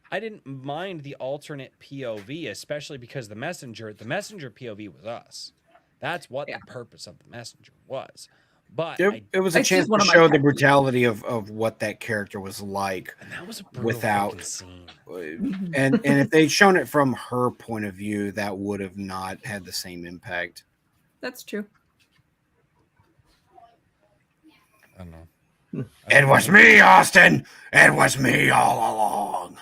S1: I didn't mind the alternate POV, especially because the messenger POV was us. That's what the purpose of the messenger was. But
S4: it was a chance to show the brutality of what that character was like.
S1: And that was a brutal fucking scene.
S4: And if they'd shown it from her point of view, that would have not had the same impact.
S2: That's true.
S1: I don't know.
S4: It was me, Austin. It was me all along.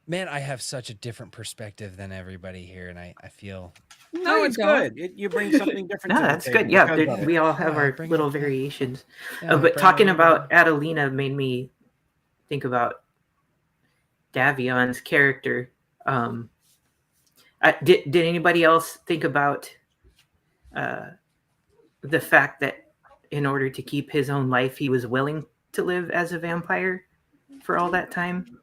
S1: Man, I have such a different perspective than everybody here, and I feel.
S4: No, it's good. You bring something different.
S3: No, that's good. Yeah, we all have our little variations.
S1: Yeah,
S3: but talking about Adelina made me think about Davion's character. Did anybody else think about the fact that in order to keep his own life, he was willing to live as a vampire for all that time?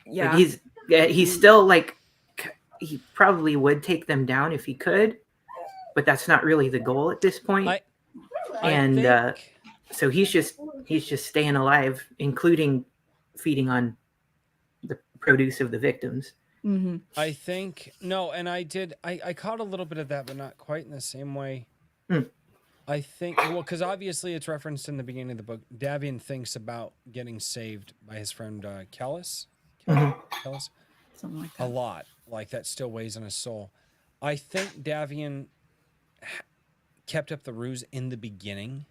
S2: Yeah.
S3: Like he's still like, he probably would take them down if he could, but that's not really the goal at this point. So he's just staying alive, including feeding on the produce of the victims.
S2: Mm-hmm.
S1: I think and I caught a little bit of that, but not quite in the same way. I think, because obviously it's referenced in the beginning of the book. Davian thinks about getting saved by his friend Callus. Callus?
S2: Something like that.
S1: A lot. Like, that still weighs on his soul. I think Davian kept up the ruse in the beginning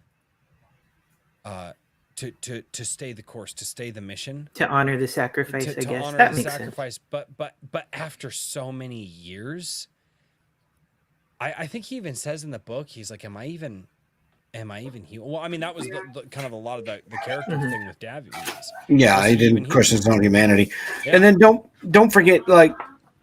S1: to stay the course, to stay the mission.
S3: To honor the sacrifice, I guess.
S1: Honor
S3: that
S1: the
S3: makes
S1: sacrifice.
S3: sense.
S1: But after so many years, I think he even says in the book, he's like, am I even human? Well, I mean, that was kind of a lot of the character thing with Davian.
S4: Yeah, he didn't question his own humanity. Yeah. And then don't forget, like,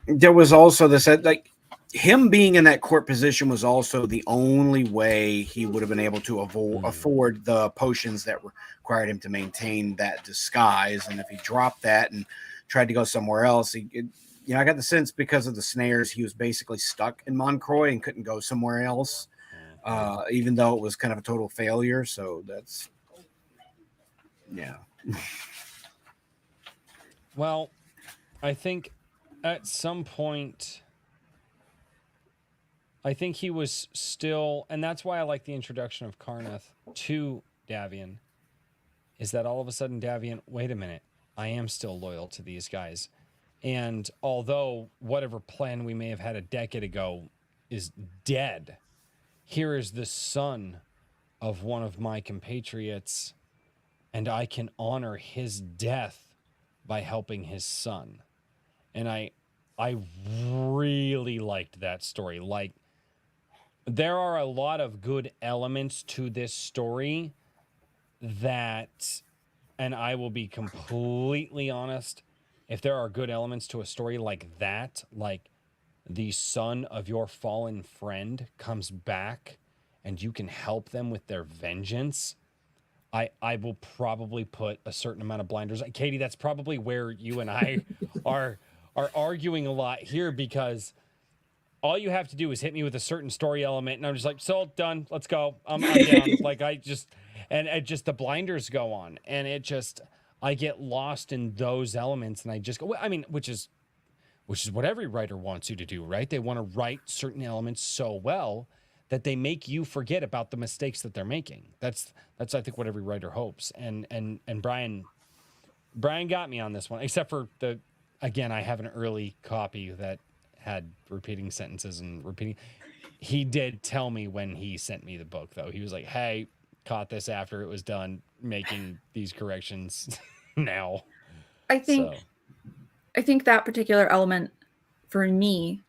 S4: there was also this, like, him being in that court position was also the only way he would have been able to afford the potions that required him to maintain that disguise. And if he dropped that and tried to go somewhere else, I got the sense because of the snares, he was basically stuck in Moncroix and couldn't go somewhere else, even though it was kind of a total failure. So that's, yeah.
S1: Well, I think at some point, I think he was still, and that's why I like the introduction of Karnath to Davian, is that all of a sudden Davian, wait a minute, I am still loyal to these guys. And although whatever plan we may have had a decade ago is dead, here is the son of one of my compatriots, and I can honor his death by helping his son. And I really liked that story. Like, there are a lot of good elements to this story that, and I will be completely honest, if there are good elements to a story like that, like the son of your fallen friend comes back and you can help them with their vengeance, I will probably put a certain amount of blinders. Katie, that's probably where you and I are arguing a lot here, because all you have to do is hit me with a certain story element, and I'm just like, sold, done, let's go. I'm down. Like, I just the blinders go on, and I get lost in those elements, and I just go. I mean, which is what every writer wants you to do, right? They want to write certain elements so well that they make you forget about the mistakes that they're making. That's I think what every writer hopes. And Bryan got me on this one, except for again, I have an early copy that had repeating sentences and repeating. He did tell me when he sent me the book, though. He was like, "Hey, caught this after it was done, making these corrections now."
S2: I think that particular element for me,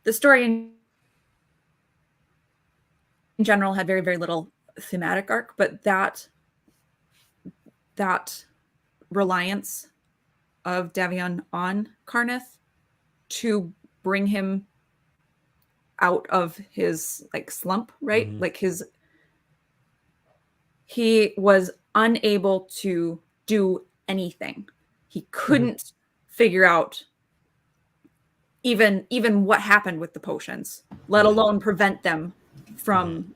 S2: the story in general had very, very little thematic arc, but that reliance of Davion on Karnith to bring him out of his like slump, right?
S1: Mhm.
S2: Like he was unable to do anything. He couldn't figure out even what happened with the potions, let alone prevent them from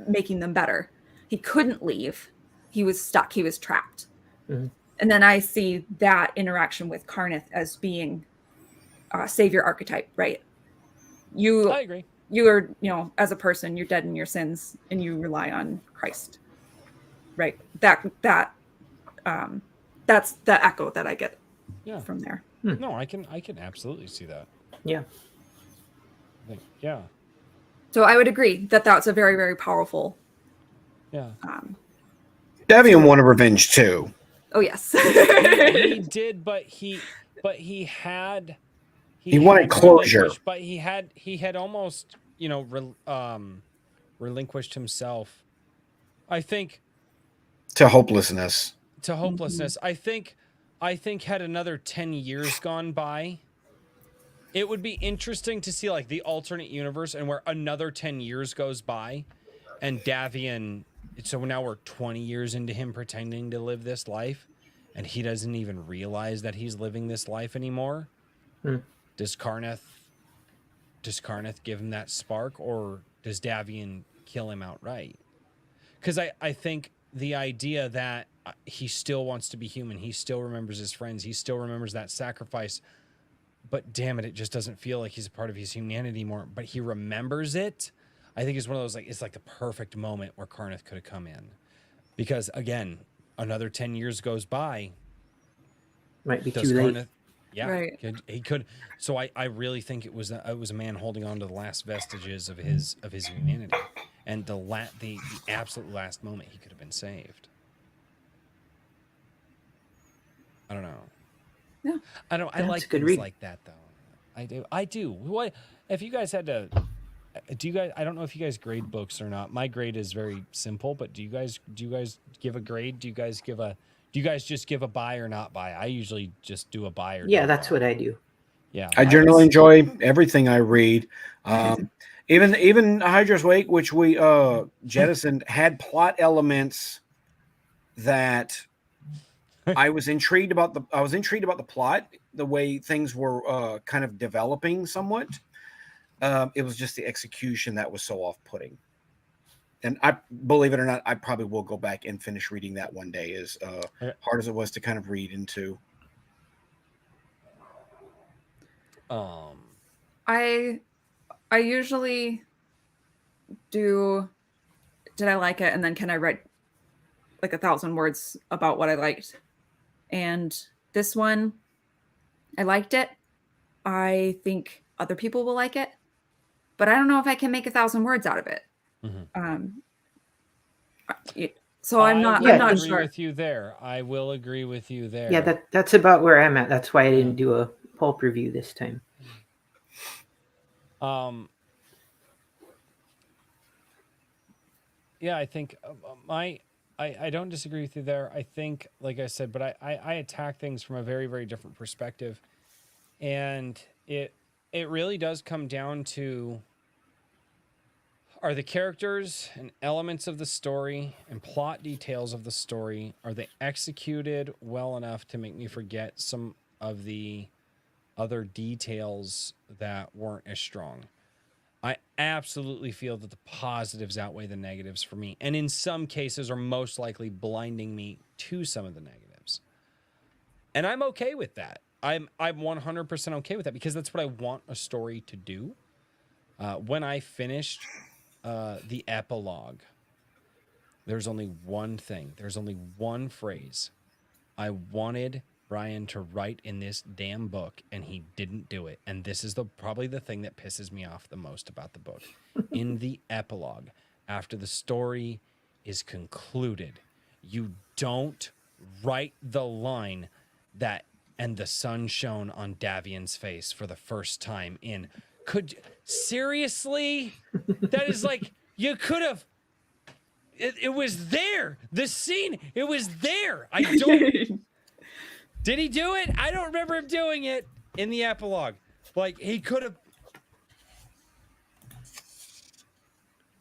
S2: making them better. He couldn't leave. He was stuck. He was trapped. And then I see that interaction with Karnith as being a savior archetype, right?
S1: I agree.
S2: You are, as a person, you're dead in your sins and you rely on Christ, right? That's the echo that I get from there.
S1: No, I can absolutely see that.
S3: Yeah.
S1: Yeah.
S2: So I would agree that that's a very, very powerful.
S1: Yeah.
S4: Davion wanted revenge too.
S2: Oh yes.
S1: he did, but he had
S4: wanted closure.
S1: But he had almost, relinquished himself, I think,
S4: to hopelessness.
S1: I think had another 10 years gone by, it would be interesting to see like the alternate universe and where another 10 years goes by and Davion, so now we're 20 years into him pretending to live this life and he doesn't even realize that he's living this life anymore. Does Karnith give him that spark, or does Davion kill him outright? Because I think the idea that he still wants to be human, he still remembers his friends, he still remembers that sacrifice, but damn it, it just doesn't feel like he's a part of his humanity anymore. But he remembers it. I think it's one of those, like, it's like the perfect moment where Karnith could have come in, because again, another 10 years goes by.
S3: Might be too late.
S1: Karnith, yeah,
S2: right.
S1: He could. So I really think it was a man holding on to the last vestiges of his humanity, and the absolute last moment he could have been saved. I don't know.
S2: Yeah.
S1: I like things like that though. I do. What if you guys had to? Do you guys? I don't know if you guys grade books or not. My grade is very simple, but do you guys give a grade? Do you guys just give a buy or not buy? I usually just do a buy or.
S3: Yeah, that's what I do.
S1: Yeah,
S4: I generally enjoy everything I read. Even Hydra's Wake, which we jettisoned, had plot elements that I was intrigued about the plot, the way things were kind of developing somewhat. It was just the execution that was so off-putting. And I believe it or not, I probably will go back and finish reading that one day, as hard as it was to kind of read into.
S2: I usually do. Did I like it? And then can I write like 1,000 words about what I liked? And this one, I liked it. I think other people will like it, but I don't know if I can make 1,000 words out of it. So I'm not
S3: Yeah,
S2: I'm
S1: I
S2: not
S1: agree
S2: sure.
S1: with you there. I will agree with you there.
S3: Yeah, that's about where I'm at. That's why I didn't do a pulp review this time.
S1: Yeah, I think I don't disagree with you there. I think, like I said, but I attack things from a very, very different perspective. And it really does come down to, are the characters and elements of the story and plot details of the story, are they executed well enough to make me forget some of the other details that weren't as strong? I absolutely feel that the positives outweigh the negatives for me, and in some cases are most likely blinding me to some of the negatives. And I'm okay with that. I'm 100% okay with that, because that's what I want a story to do. When I finished the epilogue, there's only one thing. There's only one phrase I wanted Bryan to write in this damn book, and he didn't do it. And this is probably the thing that pisses me off the most about the book. In the epilogue, after the story is concluded, you don't write the line that "and the sun shone on Davian's face for the first time in." Seriously? That is like, you could have. It was there. The scene, it was there. I don't. Did he do it? I don't remember him doing it in the epilogue. Like, he could have.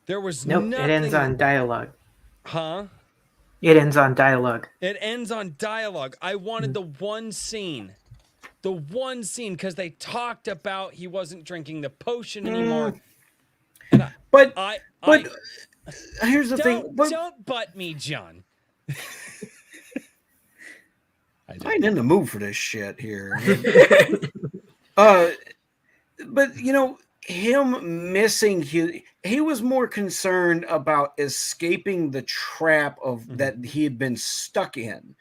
S1: There was
S3: Nope,
S1: nothing.
S3: it ends on dialogue.
S1: Huh?
S3: It ends on dialogue.
S1: It ends on dialogue. I wanted the one scene. The one scene, because they talked about he wasn't drinking the potion anymore. And
S4: But here's the thing.
S1: Don't butt me, John.
S4: I ain't in the mood for this shit here. But him missing he was more concerned about escaping the trap of that he had been stuck in.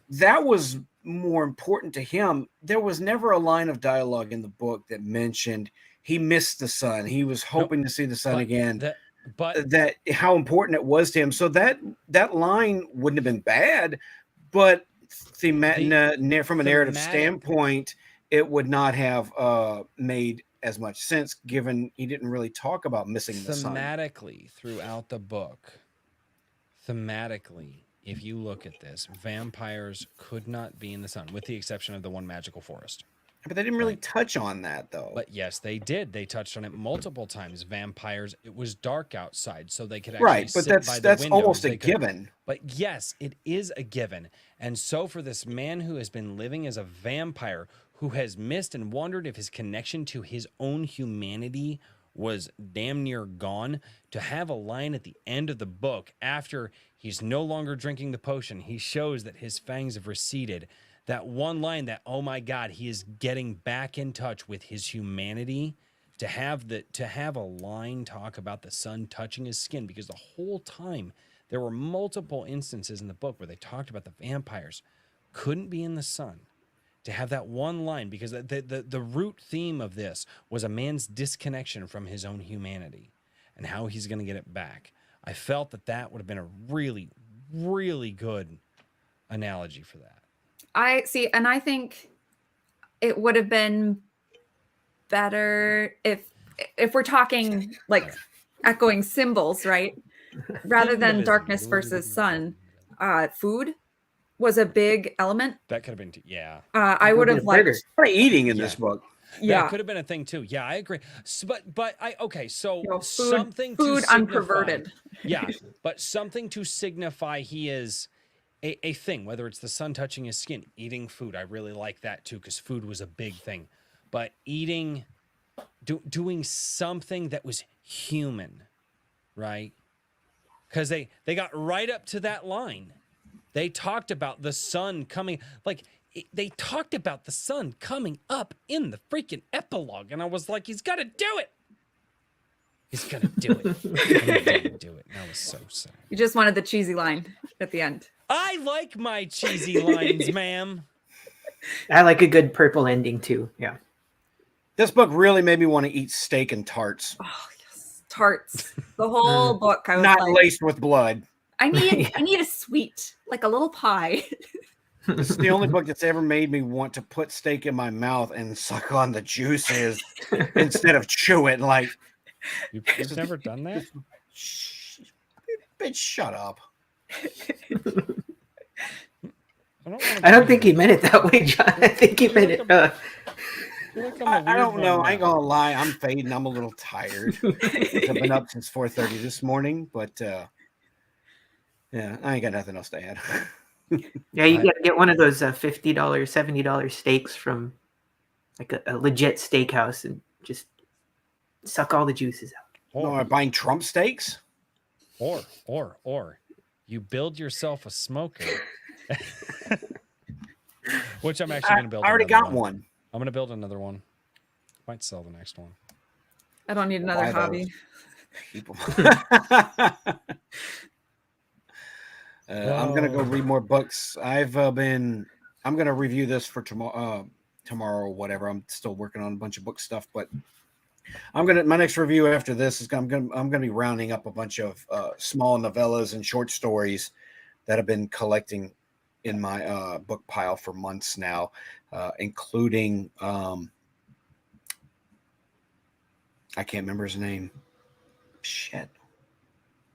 S4: That was more important to him. There was never a line of dialogue in the book that mentioned he missed the sun. He was hoping to see the sun again. That how important it was to him. So that line wouldn't have been bad, but from a narrative standpoint, it would not have made as much sense, given he didn't really talk about missing the sun.
S1: Thematically, throughout the book, if you look at this, vampires could not be in the sun, with the exception of the one magical forest.
S4: But they didn't really touch on that, though.
S1: But yes, they did. They touched on it multiple times. Vampires, it was dark outside, so they could actually sit by the
S4: that's
S1: windows.
S4: Almost a given.
S1: But yes, it is a given. And so for this man who has been living as a vampire, who has missed and wondered if his connection to his own humanity was damn near gone, to have a line at the end of the book after he's no longer drinking the potion, he shows that his fangs have receded. That one line that, oh my God, he is getting back in touch with his humanity, to have a line talk about the sun touching his skin, because the whole time there were multiple instances in the book where they talked about the vampires couldn't be in the sun. To have that one line, because the root theme of this was a man's disconnection from his own humanity and how he's going to get it back. I felt that would have been a really, really good analogy for that.
S2: I see, and I think it would have been better if we're talking like echoing symbols, right? Rather than darkness versus sun. Food was a big element.
S1: That could have been, yeah.
S2: I would have liked
S4: eating in this book.
S2: Yeah,
S1: that could have been a thing too. Yeah, I agree. So,
S2: food,
S1: something
S2: food
S1: to
S2: unperverted.
S1: Yeah, but something to signify he is a thing, whether it's the sun touching his skin, eating food. I really like that too, because food was a big thing. But doing something that was human, right? Because they got right up to that line. They talked about the sun coming, they talked about the sun coming up in the freaking epilogue, and I was like, he's got to do it. He's gonna do it. And he didn't do it. And I was so sad.
S2: You just wanted the cheesy line at the end.
S1: I like my cheesy lines, ma'am.
S3: I like a good purple ending too. Yeah.
S4: This book really made me want to eat steak and tarts.
S2: Oh yes, tarts. The whole book. I was
S4: Not
S2: like,
S4: laced with blood.
S2: I need a sweet, like a little pie.
S4: This is the only book that's ever made me want to put steak in my mouth and suck on the juices instead of chew it. Like,
S1: You've never done that?
S4: Bitch, shut up.
S3: I don't think he meant it that way, John. I think he meant it.
S4: I don't know. I ain't gonna lie. I'm fading. I'm a little tired. I've been up since 4:30 this morning, but yeah, I ain't got nothing else to add.
S3: Yeah, you gotta get one of those $50, $70 steaks from like a legit steakhouse and just suck all the juices out.
S4: No, I'm buying Trump steaks.
S1: Or you build yourself a smoker, which I'm actually going to build.
S4: I already got one.
S1: I'm going to build another one. Might sell the next one.
S2: I don't need another hobby.
S4: People. I'm gonna go read more books. I'm gonna review this for tomorrow or whatever. I'm still working on a bunch of book stuff, but my next review after this is I'm gonna be rounding up a bunch of small novellas and short stories that I've been collecting in my book pile for months now, including I can't remember his name. Shit.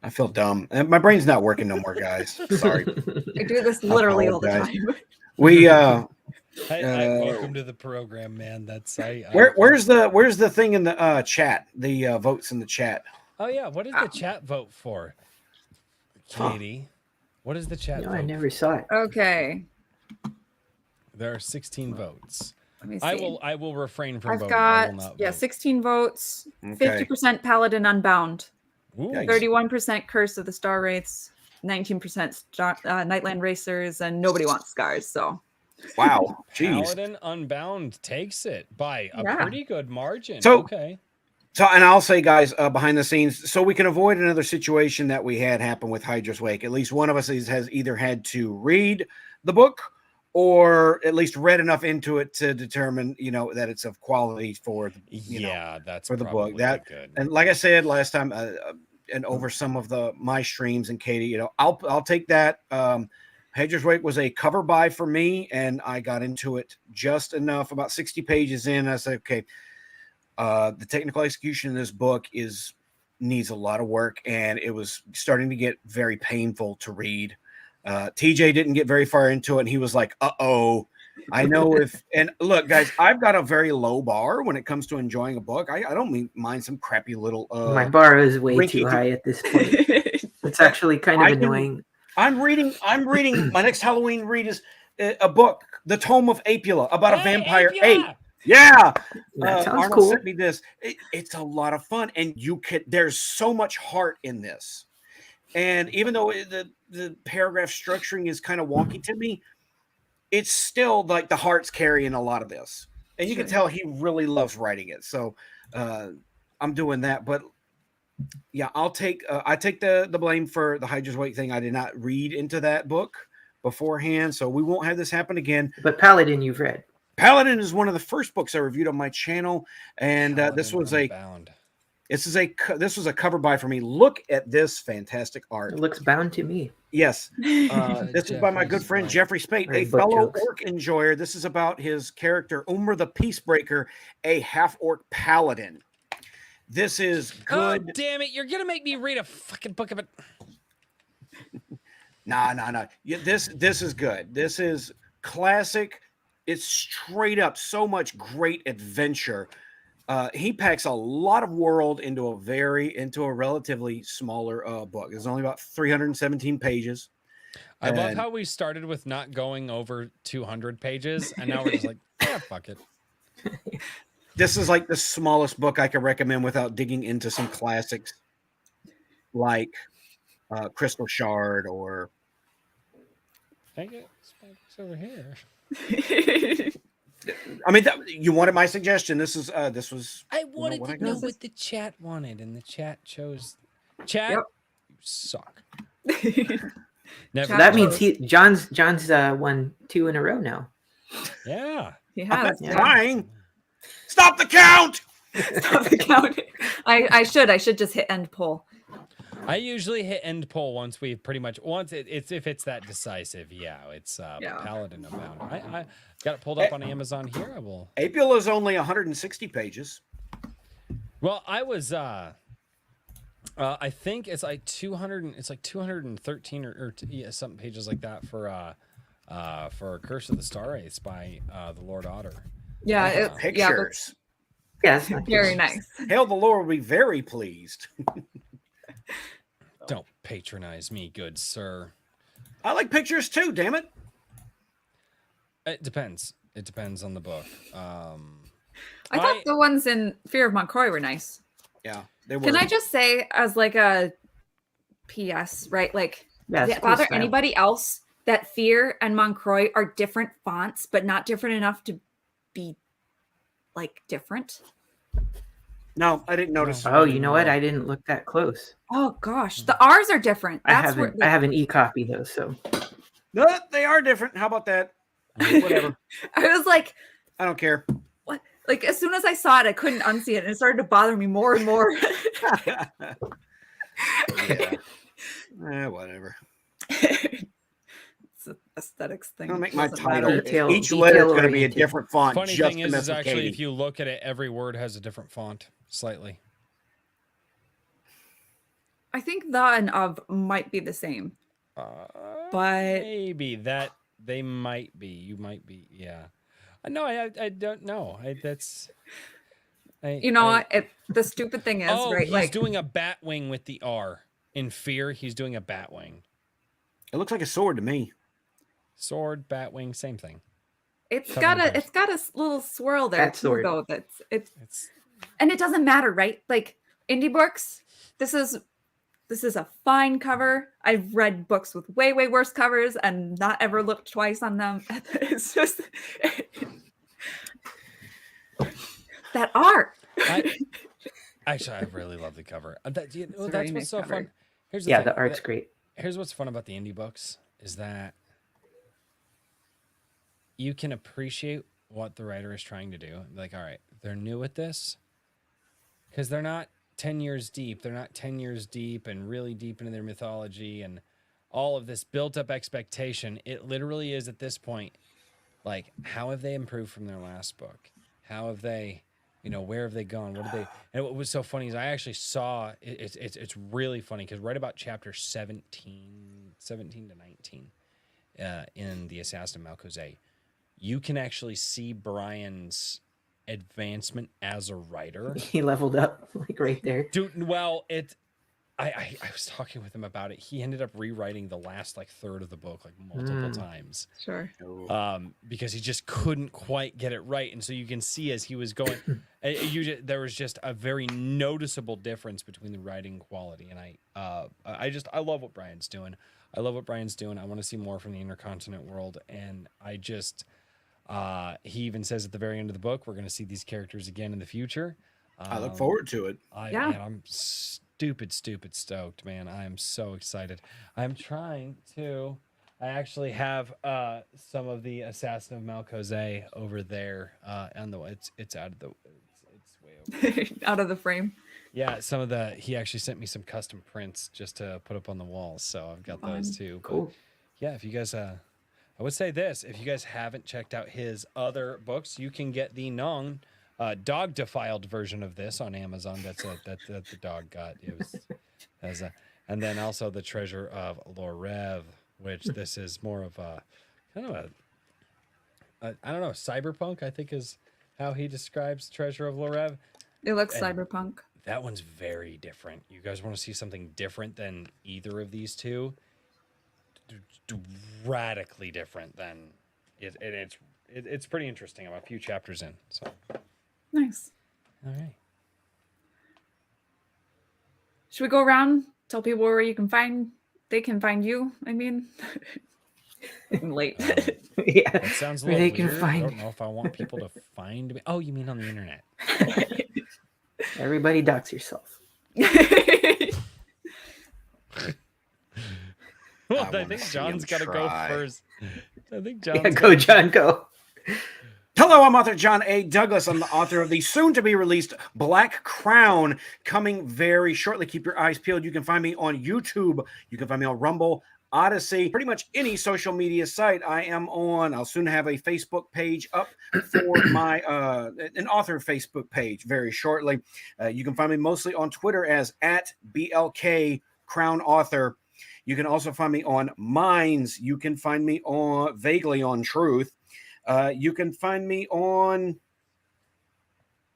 S4: I feel dumb. And my brain's not working no more, guys. Sorry.
S2: I do this literally all the time.
S4: We
S1: welcome to the program, man. That's
S4: where's the thing in the chat? The votes in the chat.
S1: Oh yeah, what is the chat vote for? Katie. What is the chat vote?
S3: I never saw it.
S2: Okay.
S1: There are 16 votes.
S2: Let me see.
S1: I will refrain from voting.
S2: I've got 16 votes.
S4: Okay.
S2: 50% Paladin Unbound.
S1: Ooh.
S2: 31% Curse of the Star Wraiths, 19% Nightland Racers, and Nobody Wants Scars. So,
S4: wow, jeez.
S1: Paladin Unbound takes it by a pretty good margin.
S4: So,
S1: okay.
S4: So, and I'll say, guys, behind the scenes, so we can avoid another situation that we had happen with Hydra's Wake. At least one of us has either had to read the book or at least read enough into it to determine, that it's of quality for
S1: that's
S4: for the book. That
S1: good.
S4: And like I said last time, and over some of my streams, and Katie, I'll take that. Hydra's Wake was a cover buy for me, and I got into it just enough. About 60 pages in, I said, okay, the technical execution in this book needs a lot of work, and it was starting to get very painful to read. TJ didn't get very far into it, and he was like, uh-oh, I know and look, guys, I've got a very low bar when it comes to enjoying a book. I don't mind some crappy little
S3: my bar is way too high at this point. It's actually kind of annoying.
S4: I'm reading my next Halloween read is a book, The Tome of Apula, about a vampire ape. Yeah,
S3: that sounds
S4: Arnold
S3: cool.
S4: sent me this. It's a lot of fun, and there's so much heart in this. And even though the paragraph structuring is kind of wonky to me, it's still like the heart's carrying a lot of this. And you can tell he really loves writing it. So I'm doing that. But yeah, I take the blame for the Hydra's Wake thing. I did not read into that book beforehand, so we won't have this happen again.
S3: But Paladin, you've read.
S4: Paladin is one of the first books I reviewed on my channel, and this was a cover buy for me. Look at this fantastic art.
S3: It looks bound to me.
S4: Yes. This is by my good friend Jeffrey Spate, a fellow orc enjoyer. This is about his character, Umar the Peacebreaker, a half-orc paladin. This is good.
S1: Oh, damn it. You're going to make me read a fucking book of it.
S4: Nah. Yeah, this is good. This is classic. It's straight up so much great adventure. He packs a lot of world into a relatively smaller book. It's only about 317 pages.
S1: I love how we started with not going over 200 pages, and now we're just like, yeah, fuck it.
S4: This is like the smallest book I could recommend without digging into some classics like Crystal Shard or.
S1: Dang it, it's over here.
S4: I mean, you wanted my suggestion. This was.
S1: I wanted to know what the chat wanted, and the chat chose. Chat, you suck.
S3: Never. So that means John's won 2 in a row now.
S1: Yeah,
S2: he has.
S4: Trying. Stop the count.
S2: Stop the count. I should just hit end poll.
S1: I usually hit end pull once we've pretty much it's if it's that decisive. Yeah, it's Paladin Unbound. I got it pulled up on Amazon here. I will.
S4: Apil is only 160 pages.
S1: Well, I was I think it's like 200. It's like 213 or something pages like that for Curse of the Star Wraiths by the Lord Otter.
S2: Yeah,
S4: Pictures.
S3: Yeah, it's not
S2: very nice.
S4: Hail the Lord will be very pleased.
S1: Don't patronize me, good sir.
S4: I like pictures too, damn it.
S1: It depends. It depends on the book.
S2: I thought the ones in Fear of Moncroix were nice.
S4: Yeah, they were.
S2: Can I just say, as like a PS, right? Like,
S3: Yeah,
S2: does
S3: it's
S2: it
S3: cool
S2: bother
S3: style.
S2: anybody else that Fear and Moncroix are different fonts, but not different enough to be like different?
S4: No, I didn't notice.
S3: Oh, you know what? I didn't look that close.
S2: Oh gosh, the R's are different.
S3: I
S2: That's
S3: haven't. I have an e-copy though, so
S4: No, they are different. How about that? Whatever.
S2: I was like,
S4: I don't care.
S2: what? Like as soon as I saw it, I couldn't unsee it, and it started to bother me more and more.
S4: Yeah. Whatever.
S2: It's an aesthetics thing.
S4: I'll make my
S2: Doesn't
S4: title.
S2: matter.
S4: Each letter is going to be a
S3: Detail-oriented.
S4: different font.
S1: Funny
S4: just
S1: thing
S4: to
S1: is
S4: mess with
S1: actually,
S4: Katie.
S1: if you look at it, every word has a different font, slightly.
S2: I think the and of might be the same, but
S1: Maybe that they might be. You might be. Yeah. No, I don't know.
S2: you know what? The stupid thing is,
S1: Oh,
S2: right?
S1: he's
S2: Like,
S1: doing a bat wing with the R. In Fear, he's doing a bat wing.
S4: It looks like a sword to me.
S1: Sword, bat wing, same thing.
S2: it's
S1: Cut
S2: got
S1: and
S2: a little swirl there
S3: That
S2: too,
S3: sword.
S2: though. It's
S1: It's
S2: and it doesn't matter, right? Like indie books, this is a fine cover. I've read books with way worse covers and not ever looked twice on them. It's just that art.
S1: Actually, I really love the cover. That's
S2: a very
S1: what's
S2: nice
S1: so
S2: cover.
S1: fun. Here's
S3: yeah,
S1: thing.
S3: the art's great.
S1: Here's what's fun about the indie books is that you can appreciate what the writer is trying to do. Like, all right, they're new at this because they're not 10 years deep. They're not 10 years deep and really deep into their mythology and all of this built up expectation. It literally is at this point, like, how have they improved from their last book? How have they, where have they gone? What have they? And what was so funny is I actually saw it's really funny because right about chapter 17 to 19 in The Assassin of Malcozet, you can actually see Bryan's advancement as a writer.
S3: He leveled up like right there.
S1: Dude, well, I was talking with him about it. He ended up rewriting the last like third of the book like multiple times.
S2: Sure.
S1: Because he just couldn't quite get it right. And so you can see as he was going, there was just a very noticeable difference between the writing quality. And I love what Bryan's doing. I love what Bryan's doing. I want to see more from the Intercontinent world. And he even says at the very end of the book, we're going to see these characters again in the future.
S4: I look forward to it.
S2: Yeah.
S1: Man, I'm stupid stoked, man. I am so excited. I'm trying to. I actually have some of the Assassin of Malcozet over there, and it's out of the it's way over.
S2: Out of the frame.
S1: Yeah, he actually sent me some custom prints just to put up on the walls, so I've got those too.
S3: Cool.
S1: But yeah, if you guys, I would say this: if you guys haven't checked out his other books, you can get the dog defiled version of this on Amazon. That the dog got. It was and then also the Treasure of Lorev, which this is more of a kind of a I don't know, cyberpunk, I think is how he describes Treasure of Lorev.
S2: It looks
S1: And
S2: cyberpunk.
S1: That one's very different. You guys want to see something different than either of these two? Radically different than it's pretty interesting. I'm a few chapters in, so.
S2: Nice.
S1: All right.
S2: Should we go around, tell people where they can find you? I mean, I'm late.
S3: Yeah.
S1: That sounds a
S3: Where
S1: little
S3: they can
S1: weird. I
S3: find
S1: don't know if I want people to find me. Oh, you mean on the internet?
S3: Everybody dox yourself.
S1: Well,
S4: I
S1: I
S4: wanna
S1: think
S4: see
S1: John's
S4: him
S1: got to go
S4: try.
S1: first. I think John's
S3: Yeah, go, John, go.
S4: Hello, Hello, I'm author John A. Douglas. I'm the author of the soon-to-be-released Black Crown, coming very shortly. Keep your eyes peeled. You can find me on YouTube. You can find me on Rumble, Odyssey, pretty much any social media site I am on. I'll soon have a Facebook page up for my an author Facebook page very shortly. You can find me mostly on Twitter as @BLK Crown Author. You can also find me on Minds. You can find me on vaguely on Truth. You can find me on.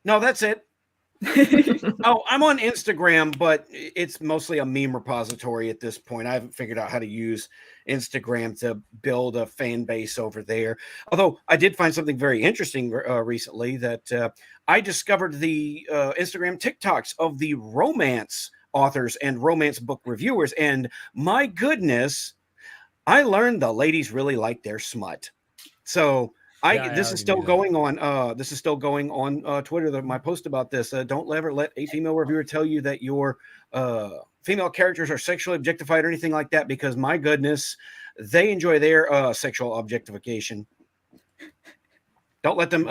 S4: No, that's it. Oh, I'm on Instagram, but it's mostly a meme repository at this point. I haven't figured out how to use Instagram to build a fan base over there. Although I did find something very interesting recently that I discovered the Instagram TikToks of the romance authors and romance book reviewers. And my goodness, I learned the ladies really like their smut. So this is still going on. This is still going on Twitter. My post about this. Don't ever let a female reviewer tell you that your female characters are sexually objectified or anything like that, because my goodness, they enjoy their sexual objectification. Don't let them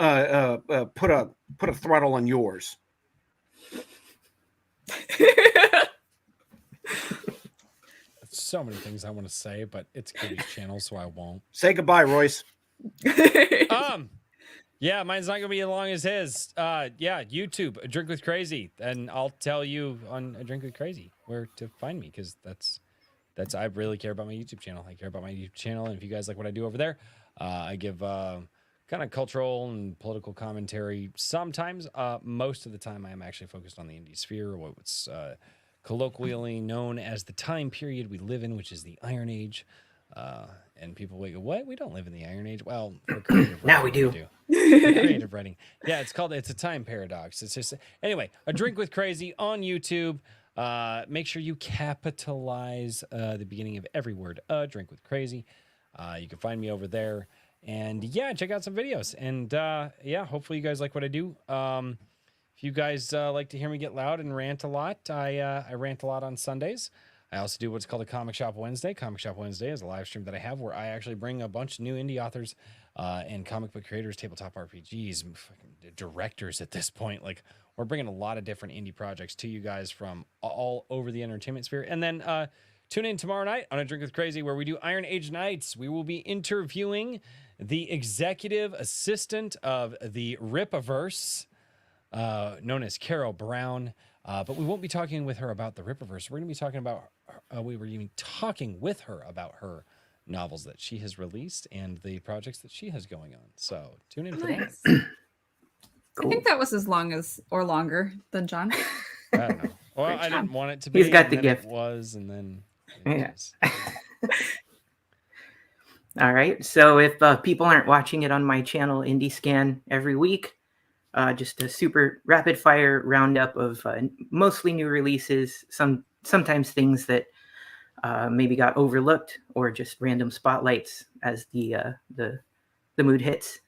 S4: put a throttle on yours.
S1: So many things I want to say, but it's Katie's channel, so I won't.
S4: Say goodbye, Royce.
S1: Yeah, mine's not gonna be as long as his. Yeah, YouTube, A Drink with Crazy, and I'll tell you on A Drink with Crazy where to find me, because that's I really care about my YouTube channel. I care about my YouTube channel, and if you guys like what I do over there, I give kind of cultural and political commentary. Sometimes, most of the time, I am actually focused on the indie sphere, what's colloquially known as the time period we live in, which is the Iron Age. And people will go, what? We don't live in the Iron Age. Well, for creative
S3: now
S1: writing,
S3: we do.
S1: Creative writing. Yeah, it's a time paradox. It's just, anyway, A Drink with Crazy on YouTube. Make sure you capitalize the beginning of every word, A Drink with Crazy. You can find me over there. And yeah, check out some videos. And yeah, hopefully you guys like what I do. If you guys like to hear me get loud and rant a lot, I rant a lot on Sundays. I also do what's called a Comic Shop Wednesday. Comic Shop Wednesday is a live stream that I have where I actually bring a bunch of new indie authors and comic book creators, tabletop RPGs, directors at this point. Like, we're bringing a lot of different indie projects to you guys from all over the entertainment sphere. And then tune in tomorrow night on A Drink with Crazy, where we do Iron Age Nights. We will be interviewing the executive assistant of the Rippaverse, known as Carol Brown. But we won't be talking with her about the Rippaverse. We're going to be talking about, we were even talking with her about her novels that she has released and the projects that she has going on. So tune in for
S2: Nice.
S1: that.
S2: I think that was as long as or longer than John.
S1: I don't know. Well,
S2: Great
S1: I
S2: job.
S1: didn't want it to be.
S3: He's got
S1: and
S3: the
S1: then
S3: gift.
S1: It was, and then
S3: Yeah.
S1: was.
S3: All right. So if people aren't watching it on my channel, Indie Scan, every week, just a super rapid fire roundup of mostly new releases, sometimes things that maybe got overlooked, or just random spotlights as the mood hits.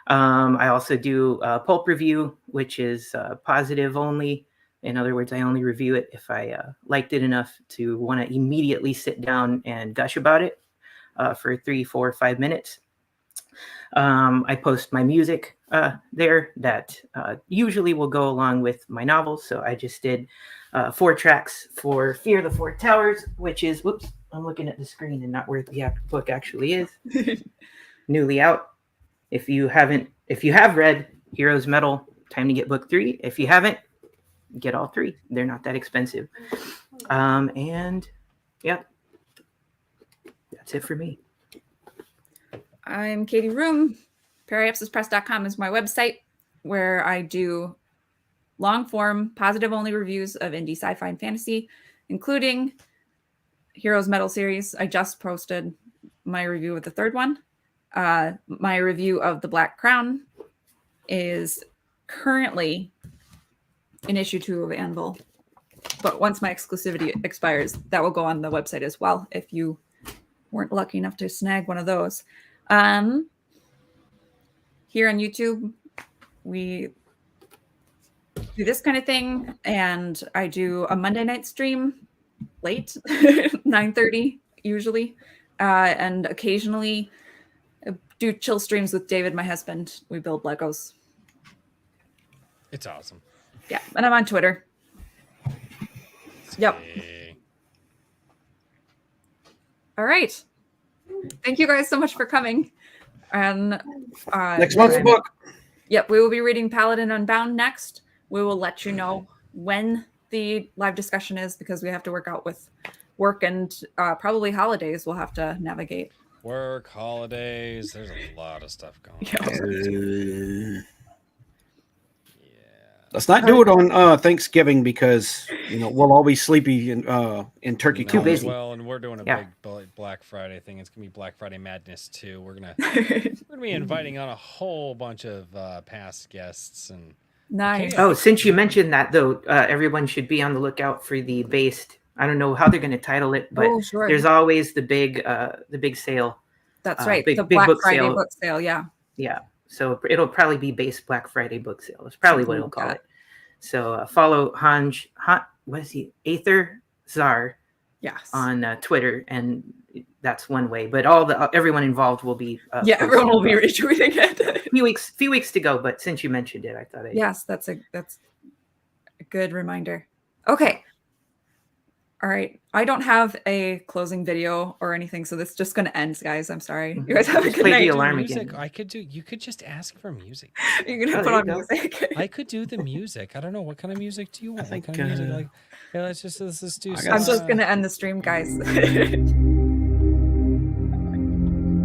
S3: I also do a pulp review, which is positive only. In other words, I only review it if I liked it enough to want to immediately sit down and gush about it for 3, 4, 5 minutes. I post my music there that usually will go along with my novels. So I just did 4 tracks for Fear the Four Towers, which is, whoops, I'm looking at the screen and not where the book actually is. Newly out. If you have read Heroes Metal, time to get book 3. If you haven't, get all 3. They're not that expensive. And yeah, that's it for me.
S2: I'm Katie Room. PerryEpsisPress.com is my website, where I do long-form, positive-only reviews of indie sci-fi and fantasy, including Heroes Metal series. I just posted my review of the 3rd one. My review of The Black Crown is currently in issue 2 of Anvil. But once my exclusivity expires, that will go on the website as well, if you weren't lucky enough to snag one of those. Here on YouTube, we do this kind of thing, and I do a Monday night stream late, 9:30 usually, and occasionally do chill streams with David, my husband. We build Legos.
S1: It's awesome.
S2: Yeah, and I'm on Twitter. Yep.
S1: Hey.
S2: All right. Thank you guys so much for coming. And
S4: Next month's book.
S2: Yep, we will be reading Paladin Unbound next. We will let you know when the live discussion is because we have to work out with work and probably holidays we'll have to navigate.
S1: Work, holidays. There's a lot of stuff going
S2: Yeah.
S1: on.
S4: Let's not do it on Thanksgiving because we'll all be sleepy in turkey.
S3: Too
S4: town.
S3: busy.
S1: Well, and we're doing a
S3: Yeah.
S1: big Black Friday thing. It's gonna be Black Friday Madness too. We're gonna be inviting on a whole bunch of past guests and
S2: Nice.
S1: Okay.
S3: Oh, since you mentioned that, though, everyone should be on the lookout for the based. I don't know how they're going to title it, but
S2: Oh, sure.
S3: there's always the big sale.
S2: That's right.
S3: big-
S2: the
S3: big
S2: Black
S3: book
S2: Friday
S3: sale.
S2: book sale. Yeah.
S3: Yeah, so it'll probably be based Black Friday book sale. That's probably what
S2: Something
S3: it'll
S2: like
S3: call
S2: that.
S3: it. So follow what is he? Aether Czar
S2: Yes.
S3: on Twitter, and that's one way. But everyone involved will be.
S2: Yeah, everyone will be
S3: posting
S2: retweeting it.
S3: about it. Few weeks to go. But since you mentioned it, I thought I'd
S2: Yes, that's a good reminder. Okay. All right. I don't have a closing video or anything, so this is just going to end, guys. I'm sorry. You guys have a
S3: Just
S2: good
S3: play the
S2: night.
S3: alarm
S1: music.
S3: again.
S1: You could just ask for music.
S2: You're going to
S3: Oh,
S2: put
S3: there
S2: on
S3: you go.
S2: music.
S1: I could do the music. I don't know what kind of music do you want.
S4: think,
S1: What kind of music? Like, yeah, let's just do.
S4: I
S1: some,
S2: I'm
S4: got
S2: just going to end the stream, guys.